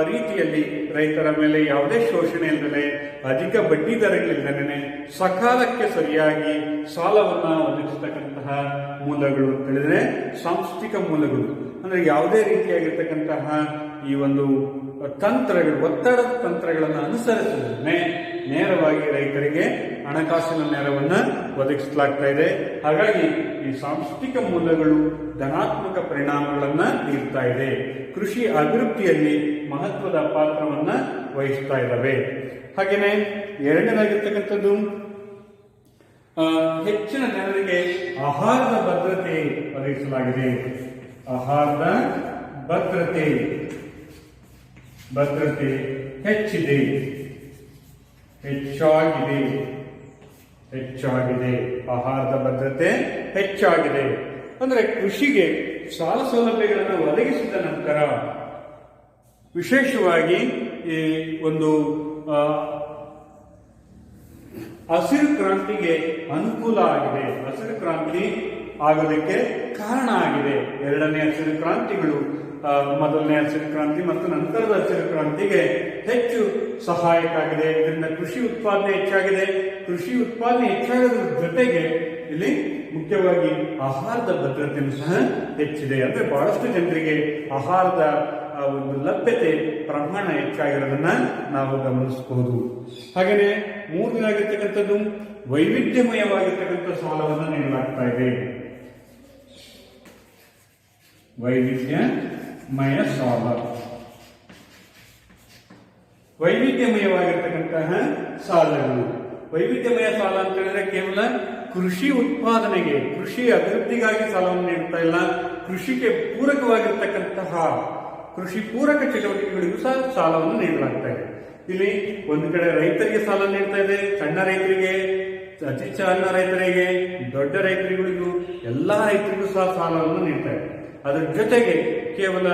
ರೀತಿಯಲ್ಲಿ ರೈತರ ಮೇಲೆ ಯಾವುದೇ ಶೋಷಣೆ ಇಲ್ಲದೆ, ಅಧಿಕ ಬಡ್ಡಿ ದರಗಳಿಲ್ಲದೇ ಸಕಾಲಕ್ಕೆ ಸರಿಯಾಗಿ ಸಾಲವನ್ನ ಒದಗಿಸತಕ್ಕಂತಹ ಮೂಲಗಳು ಅಂತ ಹೇಳಿದ್ರೆ ಸಾಂಸ್ಥಿಕ ಮೂಲಗಳು. ಅಂದ್ರೆ ಯಾವುದೇ ರೀತಿಯಾಗಿರ್ತಕ್ಕಂತಹ ಈ ಒಂದು ಒತ್ತಡದ ತಂತ್ರಗಳನ್ನು ಅನುಸರಿಸದೇ ನೇರವಾಗಿ ರೈತರಿಗೆ ಹಣಕಾಸಿನ ನೆರವನ್ನ ಒದಗಿಸಲಾಗ್ತಾ ಇದೆ. ಹಾಗಾಗಿ ಈ ಸಾಂಸ್ಥಿಕ ಮೂಲಗಳು ಧನಾತ್ಮಕ ಪರಿಣಾಮಗಳನ್ನ ಬೀರ್ತಾ ಇದೆ, ಕೃಷಿ ಅಭಿವೃದ್ಧಿಯಲ್ಲಿ ಮಹತ್ವದ ಪಾತ್ರವನ್ನ ವಹಿಸ್ತಾ ಇದ್ದಾವೆ. ಹಾಗೇನೆ ಎರಡನೇದಾಗಿರ್ತಕ್ಕಂಥದ್ದು ಹೆಚ್ಚಿನ ಜನರಿಗೆ ಆಹಾರದ ಭದ್ರತೆ ಒದಗಿಸಲಾಗಿದೆ. ಆಹಾರದ ಭದ್ರತೆ ಹೆಚ್ಚಾಗಿದೆ. ಆಹಾರದ ಭದ್ರತೆ ಹೆಚ್ಚಾಗಿದೆ. ಅಂದ್ರೆ ಕೃಷಿಗೆ ಸಾಲ ಸೌಲಭ್ಯಗಳನ್ನು ಒದಗಿಸಿದ ನಂತರ ವಿಶೇಷವಾಗಿ ಈ ಒಂದು ಹಸಿರು ಕ್ರಾಂತಿಗೆ ಅನುಕೂಲ ಆಗಿದೆ. ಹಸಿರು ಕ್ರಾಂತಿ ಆಗೋದಕ್ಕೆ ಕಾರಣ ಆಗಿದೆ. ಎರಡನೇ ಹಸಿರು ಕ್ರಾಂತಿಗಳು, ಮೊದಲನೇ ಹಸಿರು ಕ್ರಾಂತಿ ಮತ್ತು ನಂತರದ ಹಸಿರು ಕ್ರಾಂತಿಗೆ ಹೆಚ್ಚು ಸಹಾಯಕ ಆಗಿದೆ. ಇದರಿಂದ ಕೃಷಿ ಉತ್ಪಾದನೆ ಹೆಚ್ಚಾಗಿದೆ. ಕೃಷಿ ಉತ್ಪಾದನೆ ಹೆಚ್ಚಾಗೋದ್ರ ಜೊತೆಗೆ ಇಲ್ಲಿ ಮುಖ್ಯವಾಗಿ ಆಹಾರದ ಭದ್ರತೆಯೂ ಸಹ ಹೆಚ್ಚಿದೆ. ಅಂದ್ರೆ ಬಹಳಷ್ಟು ಜನರಿಗೆ ಆಹಾರದ ಒಂದು ಲಭ್ಯತೆ ಪ್ರಮಾಣ ಹೆಚ್ಚಾಗಿರೋದನ್ನ ನಾವು ಗಮನಿಸಬಹುದು. ಹಾಗೆಯೇ ಮೂರನೇದಾಗಿರ್ತಕ್ಕಂಥದ್ದು ವೈವಿಧ್ಯಮಯವಾಗಿರ್ತಕ್ಕಂಥ ಸಾಲವನ್ನು ನೀಡಲಾಗ್ತಾ ಇದೆ. ವೈವಿಧ್ಯಮಯವಾಗಿರ್ತಕ್ಕಂತಹ ಸಾಲಗಳು. ವೈವಿಧ್ಯಮಯ ಸಾಲ ಅಂತ ಹೇಳಿದ್ರೆ ಕೇವಲ ಕೃಷಿ ಉತ್ಪಾದನೆಗೆ, ಕೃಷಿ ಅಭಿವೃದ್ಧಿಗಾಗಿ ಸಾಲವನ್ನು ನೀಡ್ತಾ ಇಲ್ಲ, ಕೃಷಿಗೆ ಪೂರಕವಾಗಿರ್ತಕ್ಕಂತಹ ಕೃಷಿ ಪೂರಕ ಚಟುವಟಿಕೆಗಳಿಗೂ ಸಹ ಸಾಲವನ್ನು ನೀಡಲಾಗ್ತಾ ಇದೆ. ಇಲ್ಲಿ ಒಂದು ಕಡೆ ರೈತರಿಗೆ ಸಾಲ ನೀಡ್ತಾ ಇದೆ, ಸಣ್ಣ ರೈತರಿಗೆ, ಅತಿ ಸಣ್ಣ ರೈತರಿಗೆ, ದೊಡ್ಡ ರೈತರಿಗಳಿಗೂ ಎಲ್ಲಾ ರೈತರಿಗೂ ಸಹ ಸಾಲವನ್ನು ನೀಡ್ತಾ ಇದೆ. ಅದರ ಜೊತೆಗೆ ಕೇವಲ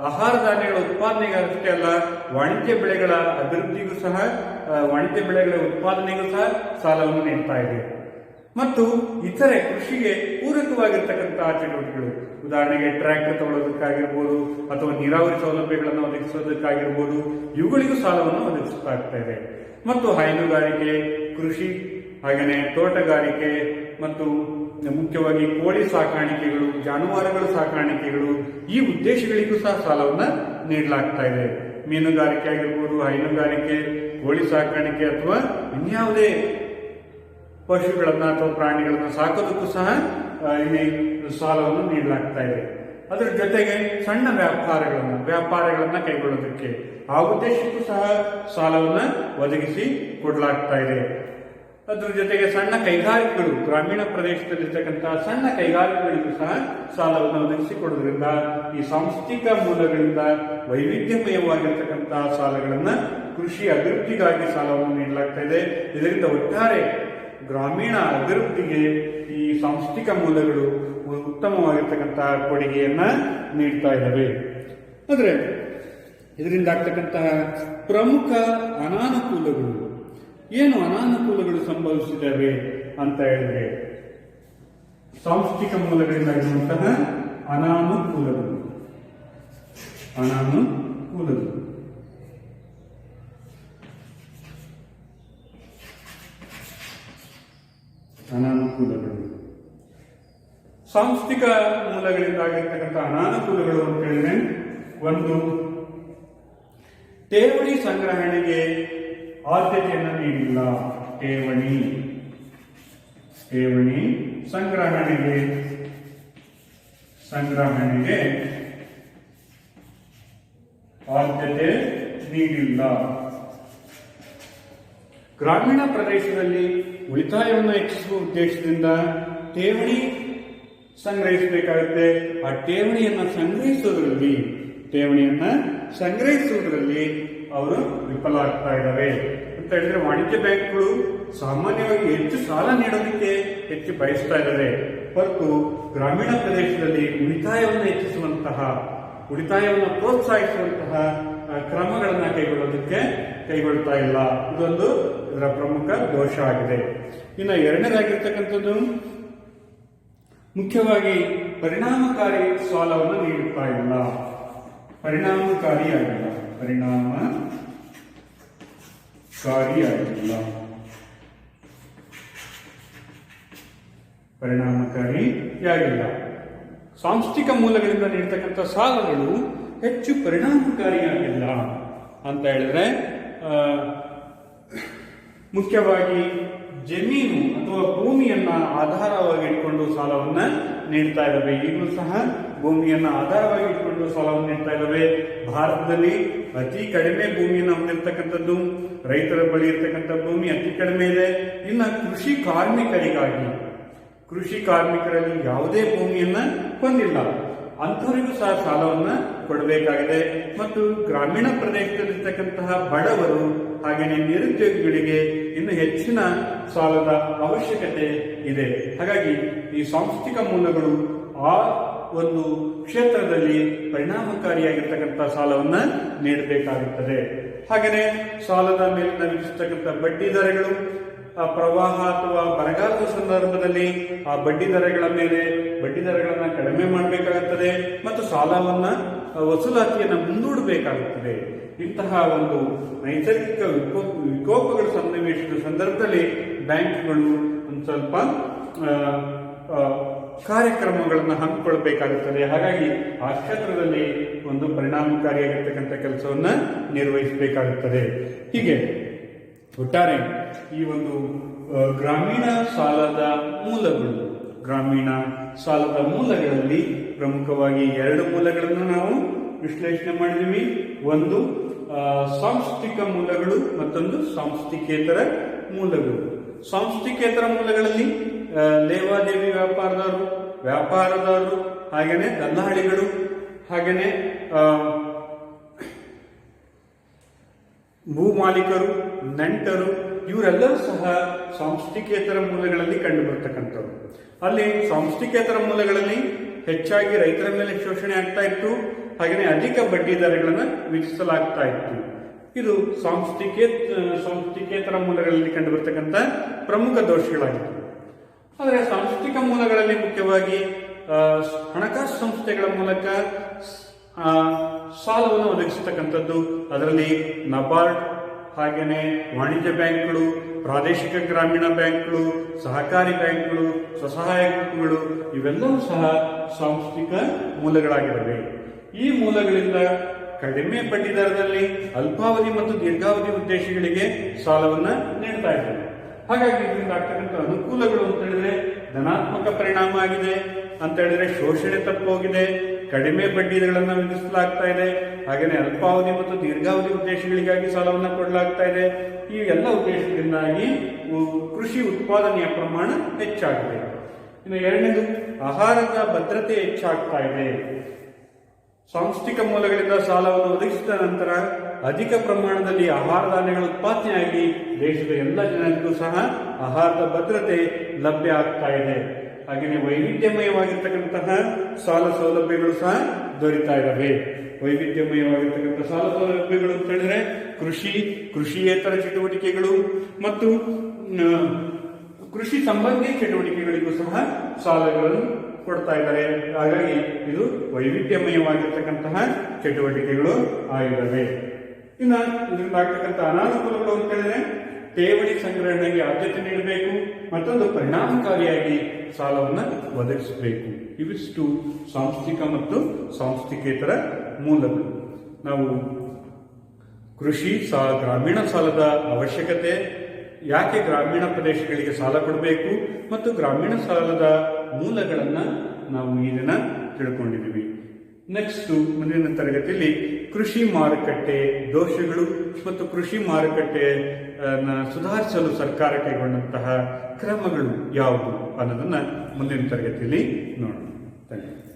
ಆಹಾರ ಧಾನ್ಯಗಳ ಉತ್ಪಾದನೆಗೆ ಅಷ್ಟೇ ಅಲ್ಲ, ವಾಣಿಜ್ಯ ಬೆಳೆಗಳ ಅಭಿವೃದ್ಧಿಗೂ ಸಹ, ವಾಣಿಜ್ಯ ಬೆಳೆಗಳ ಉತ್ಪಾದನೆಗೂ ಸಹ ಸಾಲವನ್ನು ನೀಡ್ತಾ ಇದೆ. ಮತ್ತು ಇತರೆ ಕೃಷಿಗೆ ಪೂರಕವಾಗಿರ್ತಕ್ಕಂತಹ ಚಟುವಟಿಕೆಗಳು, ಉದಾಹರಣೆಗೆ ಟ್ರ್ಯಾಕ್ಟರ್ ತಗೊಳ್ಳೋದಕ್ಕಾಗಿರ್ಬೋದು ಅಥವಾ ನೀರಾವರಿ ಸೌಲಭ್ಯಗಳನ್ನು ಒದಗಿಸೋದಕ್ಕಾಗಿರ್ಬೋದು, ಇವುಗಳಿಗೂ ಸಾಲವನ್ನು ಒದಗಿಸಲಾಗ್ತಾ ಇದೆ. ಮತ್ತು ಹೈನುಗಾರಿಕೆ, ಕೃಷಿ, ಹಾಗೆಯೇ ತೋಟಗಾರಿಕೆ ಮತ್ತು ಮುಖ್ಯವಾಗಿ ಕೋಳಿ ಸಾಕಾಣಿಕೆಗಳು, ಜಾನುವಾರುಗಳ ಸಾಕಾಣಿಕೆಗಳು, ಈ ಉದ್ದೇಶಗಳಿಗೂ ಸಹ ಸಾಲವನ್ನು ನೀಡಲಾಗ್ತಾ ಇದೆ. ಮೀನುಗಾರಿಕೆ ಆಗಿರ್ಬೋದು, ಹೈನುಗಾರಿಕೆ, ಕೋಳಿ ಸಾಕಾಣಿಕೆ ಅಥವಾ ಇನ್ಯಾವುದೇ ಪಶುಗಳನ್ನ ಅಥವಾ ಪ್ರಾಣಿಗಳನ್ನ ಸಾಕೋದಕ್ಕೂ ಸಹ ಇಲ್ಲಿ ಸಾಲವನ್ನು ನೀಡಲಾಗ್ತಾ ಇದೆ. ಅದರ ಜೊತೆಗೆ ಸಣ್ಣ ವ್ಯಾಪಾರಗಳನ್ನ ಕೈಗೊಳ್ಳೋದಕ್ಕೆ ಆ ಉದ್ದೇಶಕ್ಕೂ ಸಹ ಸಾಲವನ್ನ ಒದಗಿಸಿ ಕೊಡಲಾಗ್ತಾ ಇದೆ. ಅದ್ರ ಜೊತೆಗೆ ಸಣ್ಣ ಕೈಗಾರಿಕೆಗಳು, ಗ್ರಾಮೀಣ ಪ್ರದೇಶದಲ್ಲಿರ್ತಕ್ಕಂತಹ ಸಣ್ಣ ಕೈಗಾರಿಕೆಗಳಿಗೂ ಸಹ ಸಾಲವನ್ನು ಒದಗಿಸಿಕೊಡೋದ್ರಿಂದ ಈ ಸಾಂಸ್ಥಿಕ ಮೂಲಗಳಿಂದ ವೈವಿಧ್ಯಮಯವಾಗಿರ್ತಕ್ಕಂತಹ ಸಾಲಗಳನ್ನ ಕೃಷಿ ಅಭಿವೃದ್ಧಿಗಾಗಿ ಸಾಲವನ್ನು ನೀಡಲಾಗ್ತಾ ಇದೆ. ಇದರಿಂದ ಒಟ್ಟಾರೆ ಗ್ರಾಮೀಣ ಅಭಿವೃದ್ಧಿಗೆ ಈ ಸಾಂಸ್ಥಿಕ ಮೂಲಗಳು ಉತ್ತಮವಾಗಿರ್ತಕ್ಕಂತಹ ಕೊಡುಗೆಯನ್ನ ನೀಡ್ತಾ ಇದ್ದಾವೆ. ಆದರೆ ಇದರಿಂದ ಆಗ್ತಕ್ಕಂತಹ ಪ್ರಮುಖ ಅನಾನುಕೂಲಗಳು ಏನು, ಅನಾನುಕೂಲಗಳು ಸಂಭವಿಸಿದವೆ ಅಂತ ಹೇಳಿದ್ರೆ, ಸಾಂಸ್ಥಿಕ ಮೂಲಗಳಿಂದ ಆಗಿರುವಂತಹ ಅನಾನುಕೂಲಗಳು. ಸಾಂಸ್ಥಿಕ ಮೂಲಗಳಿಂದ ಆಗಿರ್ತಕ್ಕಂಥ ಅನಾನುಕೂಲಗಳು ಅಂತ ಹೇಳಿದ್ರೆ, ಒಂದು, ಠೇವಣಿ ಸಂಗ್ರಹಣೆಗೆ ಆದ್ಯತೆಯನ್ನು ನೀಡಿಲ್ಲ. ಠೇವಣಿ ಸಂಗ್ರಹಣೆಗೆ ಆದ್ಯತೆ ನೀಡಿಲ್ಲ. ಗ್ರಾಮೀಣ ಪ್ರದೇಶದಲ್ಲಿ ಉಳಿತಾಯವನ್ನು ಹೆಚ್ಚಿಸುವ ಉದ್ದೇಶದಿಂದ ಠೇವಣಿ ಸಂಗ್ರಹಿಸಬೇಕಾಗುತ್ತೆ. ಆ ಠೇವಣಿಯನ್ನ ಸಂಗ್ರಹಿಸುವುದರಲ್ಲಿ ಅವರು ವಿಫಲ ಆಗ್ತಾ ಇದ್ದಾವೆ ಅಂತ ಹೇಳಿದ್ರೆ, ವಾಣಿಜ್ಯ ಬ್ಯಾಂಕ್ಗಳು ಸಾಮಾನ್ಯವಾಗಿ ಹೆಚ್ಚು ಸಾಲ ನೀಡೋದಕ್ಕೆ ಹೆಚ್ಚು ಬಯಸ್ತಾ ಇದ್ದಾರೆ ಹೊರತು ಗ್ರಾಮೀಣ ಪ್ರದೇಶದಲ್ಲಿ ಉಳಿತಾಯವನ್ನು ಪ್ರೋತ್ಸಾಹಿಸುವಂತಹ ಕ್ರಮಗಳನ್ನ ಕೈಗೊಳ್ತಾ ಇಲ್ಲ. ಇದೊಂದು ಇದರ ಪ್ರಮುಖ ದೋಷ ಆಗಿದೆ. ಇನ್ನು ಎರಡನೇದಾಗಿರ್ತಕ್ಕಂಥದ್ದು, ಮುಖ್ಯವಾಗಿ ಪರಿಣಾಮಕಾರಿ ಸಾಲವನ್ನು ನೀಡುತ್ತಾ ಇಲ್ಲ. ಪರಿಣಾಮಕಾರಿಯಾಗಿಲ್ಲ. ಸಾಂಸ್ಥಿಕ ಮೂಲಗಳಿಂದ ನೀಡತಕ್ಕಂಥ ಸಾಲಗಳು ಹೆಚ್ಚು ಪರಿಣಾಮಕಾರಿಯಾಗಿಲ್ಲ ಅಂತ ಹೇಳಿದ್ರೆ, ಮುಖ್ಯವಾಗಿ ಜಮೀನು ಅಥವಾ ಭೂಮಿಯನ್ನ ಆಧಾರವಾಗಿ ಇಟ್ಕೊಂಡು ಸಾಲವನ್ನ ನೀಡ್ತಾ ಇದ್ದಾವೆ. ಈಗಲೂ ಸಹ ಭೂಮಿಯನ್ನ ಆಧಾರವಾಗಿ ಇಟ್ಕೊಂಡು ಸಾಲವನ್ನು ನೀಡ್ತಾ ಇದ್ದಾವೆ. ಭಾರತದಲ್ಲಿ ಅತಿ ಕಡಿಮೆ ಭೂಮಿಯನ್ನು ಹೊಂದಿರತಕ್ಕಂಥದ್ದು, ರೈತರ ಬಳಿ ಇರ್ತಕ್ಕಂಥ ಭೂಮಿ ಅತಿ ಕಡಿಮೆ ಇದೆ. ಇನ್ನು ಕೃಷಿ ಕಾರ್ಮಿಕರಲ್ಲಿ ಯಾವುದೇ ಭೂಮಿಯನ್ನ ಹೊಂದಿಲ್ಲ, ಅಂಥವರಿಗೂ ಸಹ ಸಾಲವನ್ನ ಕೊಡಬೇಕಾಗಿದೆ. ಮತ್ತು ಗ್ರಾಮೀಣ ಪ್ರದೇಶದಲ್ಲಿರ್ತಕ್ಕಂತಹ ಬಡವರು ಹಾಗೆಯೇ ನಿರುದ್ಯೋಗಿಗಳಿಗೆ ಇನ್ನು ಹೆಚ್ಚಿನ ಸಾಲದ ಅವಶ್ಯಕತೆ ಇದೆ. ಹಾಗಾಗಿ ಈ ಸಾಂಸ್ಥಿಕ ಮೂಲಗಳು ಆ ಒಂದು ಕ್ಷೇತ್ರದಲ್ಲಿ ಪರಿಣಾಮಕಾರಿಯಾಗಿರ್ತಕ್ಕಂಥ ಸಾಲವನ್ನ ನೀಡಬೇಕಾಗುತ್ತದೆ. ಹಾಗೆಯೇ ಸಾಲದ ಮೇಲಿನ ವಿಧಿಸತಕ್ಕಂಥ ಬಡ್ಡಿ ದರಗಳು, ಪ್ರವಾಹ ಅಥವಾ ಬರಗಾಲದ ಸಂದರ್ಭದಲ್ಲಿ ಆ ಬಡ್ಡಿ ದರಗಳನ್ನ ಕಡಿಮೆ ಮಾಡಬೇಕಾಗುತ್ತದೆ ಮತ್ತು ಸಾಲವನ್ನ ವಸೂಲಾತಿಯನ್ನು ಮುಂದೂಡಬೇಕಾಗುತ್ತದೆ. ಇಂತಹ ಒಂದು ನೈಸರ್ಗಿಕ ವಿಕೋಪಗಳ ಸನ್ನಿವೇಶದ ಸಂದರ್ಭದಲ್ಲಿ ಬ್ಯಾಂಕ್ಗಳು ಒಂದು ಸ್ವಲ್ಪ ಕಾರ್ಯಕ್ರಮಗಳನ್ನು ಹಮ್ಮಿಕೊಳ್ಳಬೇಕಾಗುತ್ತದೆ. ಹಾಗಾಗಿ ಆ ಕ್ಷೇತ್ರದಲ್ಲಿ ಒಂದು ಪರಿಣಾಮಕಾರಿಯಾಗಿರ್ತಕ್ಕಂಥ ಕೆಲಸವನ್ನ ನಿರ್ವಹಿಸಬೇಕಾಗುತ್ತದೆ. ಹೀಗೆ ಒಟ್ಟಾರೆ ಈ ಒಂದು ಗ್ರಾಮೀಣ ಸಾಲದ ಮೂಲಗಳಲ್ಲಿ ಪ್ರಮುಖವಾಗಿ ಎರಡು ಮೂಲಗಳನ್ನು ನಾವು ವಿಶ್ಲೇಷಣೆ ಮಾಡಿದ್ವಿ. ಒಂದು ಸಾಂಸ್ಥಿಕ ಮೂಲಗಳು, ಮತ್ತೊಂದು ಸಾಂಸ್ಥಿಕೇತರ ಮೂಲಗಳು. ಸಾಂಸ್ಥಿಕೇತರ ಮೂಲಗಳಲ್ಲಿ ಲೇವಾದೇವಿ ವ್ಯಾಪಾರದಾರರು, ಹಾಗೇನೆ ದಲ್ಲಾಳಿಗಳು, ಹಾಗೇನೆ ಭೂಮಾಲೀಕರು, ನೆಂಟರು ಇವರೆಲ್ಲರೂ ಸಹ ಸಾಂಸ್ಥಿಕೇತರ ಮೂಲಗಳಲ್ಲಿ ಕಂಡು ಬರ್ತಕ್ಕಂಥವ್ರು. ಅಲ್ಲಿ ಸಾಂಸ್ಥಿಕೇತರ ಮೂಲಗಳಲ್ಲಿ ಹೆಚ್ಚಾಗಿ ರೈತರ ಮೇಲೆ ಶೋಷಣೆ ಆಗ್ತಾ ಇತ್ತು, ಹಾಗೆಯೇ ಅಧಿಕ ಬಡ್ಡಿ ದರಗಳನ್ನು ವಿಧಿಸಲಾಗ್ತಾ ಇತ್ತು. ಇದು ಸಾಂಸ್ಥಿಕೇತರ ಮೂಲಗಳಲ್ಲಿ ಕಂಡು ಬರ್ತಕ್ಕಂಥ ಪ್ರಮುಖ ದೋಷಗಳಾಗಿತ್ತು. ಆದರೆ ಸಾಂಸ್ಥಿಕ ಮೂಲಗಳಲ್ಲಿ ಮುಖ್ಯವಾಗಿ ಹಣಕಾಸು ಸಂಸ್ಥೆಗಳ ಮೂಲಕ ಸಾಲವನ್ನು ಒದಗಿಸತಕ್ಕಂಥದ್ದು, ಅದರಲ್ಲಿ ನಬಾರ್ಡ್, ಹಾಗೆಯೇ ವಾಣಿಜ್ಯ ಬ್ಯಾಂಕ್ಗಳು, ಪ್ರಾದೇಶಿಕ ಗ್ರಾಮೀಣ ಬ್ಯಾಂಕ್ಗಳು, ಸಹಕಾರಿ ಬ್ಯಾಂಕ್ಗಳು, ಸ್ವಸಹಾಯ ಗುಂಪುಗಳು ಇವೆಲ್ಲವೂ ಸಹ ಸಾಂಸ್ಥಿಕ ಮೂಲಗಳಾಗಿವೆ. ಈ ಮೂಲಗಳಿಂದ ಕಡಿಮೆ ಬಡ್ಡಿ ದರದಲ್ಲಿ ಅಲ್ಪಾವಧಿ ಮತ್ತು ದೀರ್ಘಾವಧಿ ಉದ್ದೇಶಗಳಿಗೆ ಸಾಲವನ್ನು ನೀಡ್ತಾ ಇದ್ದಾರೆ. ಹಾಗಾಗಿ ಇದರಿಂದ ಆಗ್ತಕ್ಕಂಥ ಅನುಕೂಲಗಳು ಅಂತ ಹೇಳಿದ್ರೆ ಧನಾತ್ಮಕ ಪರಿಣಾಮ ಆಗಿದೆ ಅಂತ ಹೇಳಿದ್ರೆ ಶೋಷಣೆ ತಪ್ಪೋಗಿದೆ, ಕಡಿಮೆ ಬಡ್ಡಿ ದರಗಳನ್ನು ವಿಧಿಸಲಾಗ್ತಾ ಇದೆ, ಹಾಗೆಯೇ ಅಲ್ಪಾವಧಿ ಮತ್ತು ದೀರ್ಘಾವಧಿ ಉದ್ದೇಶಗಳಿಗಾಗಿ ಸಾಲವನ್ನು ಕೊಡಲಾಗ್ತಾ ಇದೆ. ಈ ಎಲ್ಲ ಉದ್ದೇಶದಿಂದಾಗಿ ಕೃಷಿ ಉತ್ಪಾದನೆಯ ಪ್ರಮಾಣ ಹೆಚ್ಚಾಗಿದೆ. ಇನ್ನು ಎರಡನೇದು ಆಹಾರದ ಭದ್ರತೆ ಹೆಚ್ಚಾಗ್ತಾ ಇದೆ. ಸಾಂಸ್ಥಿಕ ಮೂಲಗಳಿಂದ ಸಾಲವನ್ನು ಒದಗಿಸಿದ ನಂತರ ಅಧಿಕ ಪ್ರಮಾಣದಲ್ಲಿ ಆಹಾರ ಧಾನ್ಯಗಳ ಉತ್ಪಾದನೆಯಾಗಿ ದೇಶದ ಎಲ್ಲ ಜನರಿಗೂ ಸಹ ಆಹಾರದ ಭದ್ರತೆ ಲಭ್ಯ ಆಗ್ತಾ ಇದೆ. ಹಾಗೆಯೇ ವೈವಿಧ್ಯಮಯವಾಗಿರ್ತಕ್ಕಂತಹ ಸಾಲ ಸೌಲಭ್ಯಗಳು ಸಹ ದೊರೀತಾ ಇದ್ದಾವೆ. ವೈವಿಧ್ಯಮಯವಾಗಿರ್ತಕ್ಕಂಥ ಸಾಲ ಸೌಲಭ್ಯಗಳು ಅಂತ ಹೇಳಿದ್ರೆ ಕೃಷಿಯೇತರ ಚಟುವಟಿಕೆಗಳು ಮತ್ತು ಕೃಷಿ ಸಂಬಂಧಿ ಚಟುವಟಿಕೆಗಳಿಗೂ ಸಹ ಸಾಲಗಳನ್ನು ಕೊಡ್ತಾ ಇದ್ದಾರೆ. ಹಾಗಾಗಿ ಇದು ವೈವಿಧ್ಯಮಯವಾಗಿರ್ತಕ್ಕಂತಹ ಚಟುವಟಿಕೆಗಳು ಆಗಿದ್ದಾವೆ. ಇನ್ನು ಇದರಿಂದ ಆಗ್ತಕ್ಕಂಥ ಅನಾನುಕೂಲಗಳು ಅಂತ ಹೇಳಿದ್ರೆ ಠೇವಣಿ ಸಂಗ್ರಹಣೆಗೆ ಆದ್ಯತೆ ನೀಡಬೇಕು, ಮತ್ತೊಂದು ಪರಿಣಾಮಕಾರಿಯಾಗಿ ಸಾಲವನ್ನು ಒದಗಿಸಬೇಕು. ಇವಿಷ್ಟು ಸಾಂಸ್ಥಿಕ ಮತ್ತು ಸಾಂಸ್ಥಿಕೇತರ ಮೂಲಗಳು. ನಾವು ಗ್ರಾಮೀಣ ಸಾಲದ ಅವಶ್ಯಕತೆ, ಯಾಕೆ ಗ್ರಾಮೀಣ ಪ್ರದೇಶಗಳಿಗೆ ಸಾಲ ಕೊಡಬೇಕು ಮತ್ತು ಗ್ರಾಮೀಣ ಸಾಲದ ಮೂಲಗಳನ್ನು ನಾವು ಈ ದಿನ ತಿಳ್ಕೊಂಡಿದ್ದೀವಿ. ನೆಕ್ಸ್ಟ್ ಮುಂದಿನ ತರಗತಿಯಲ್ಲಿ ಕೃಷಿ ಮಾರುಕಟ್ಟೆ ದೋಷಗಳು ಮತ್ತು ಕೃಷಿ ಮಾರುಕಟ್ಟೆಯನ್ನು ಸುಧಾರಿಸಲು ಸರ್ಕಾರ ಕೈಗೊಂಡಂತಹ ಕ್ರಮಗಳು ಯಾವುದು ಅನ್ನೋದನ್ನ ಮುಂದಿನ ತರಗತಿಯಲ್ಲಿ ನೋಡೋಣ. ಧನ್ಯವಾದ.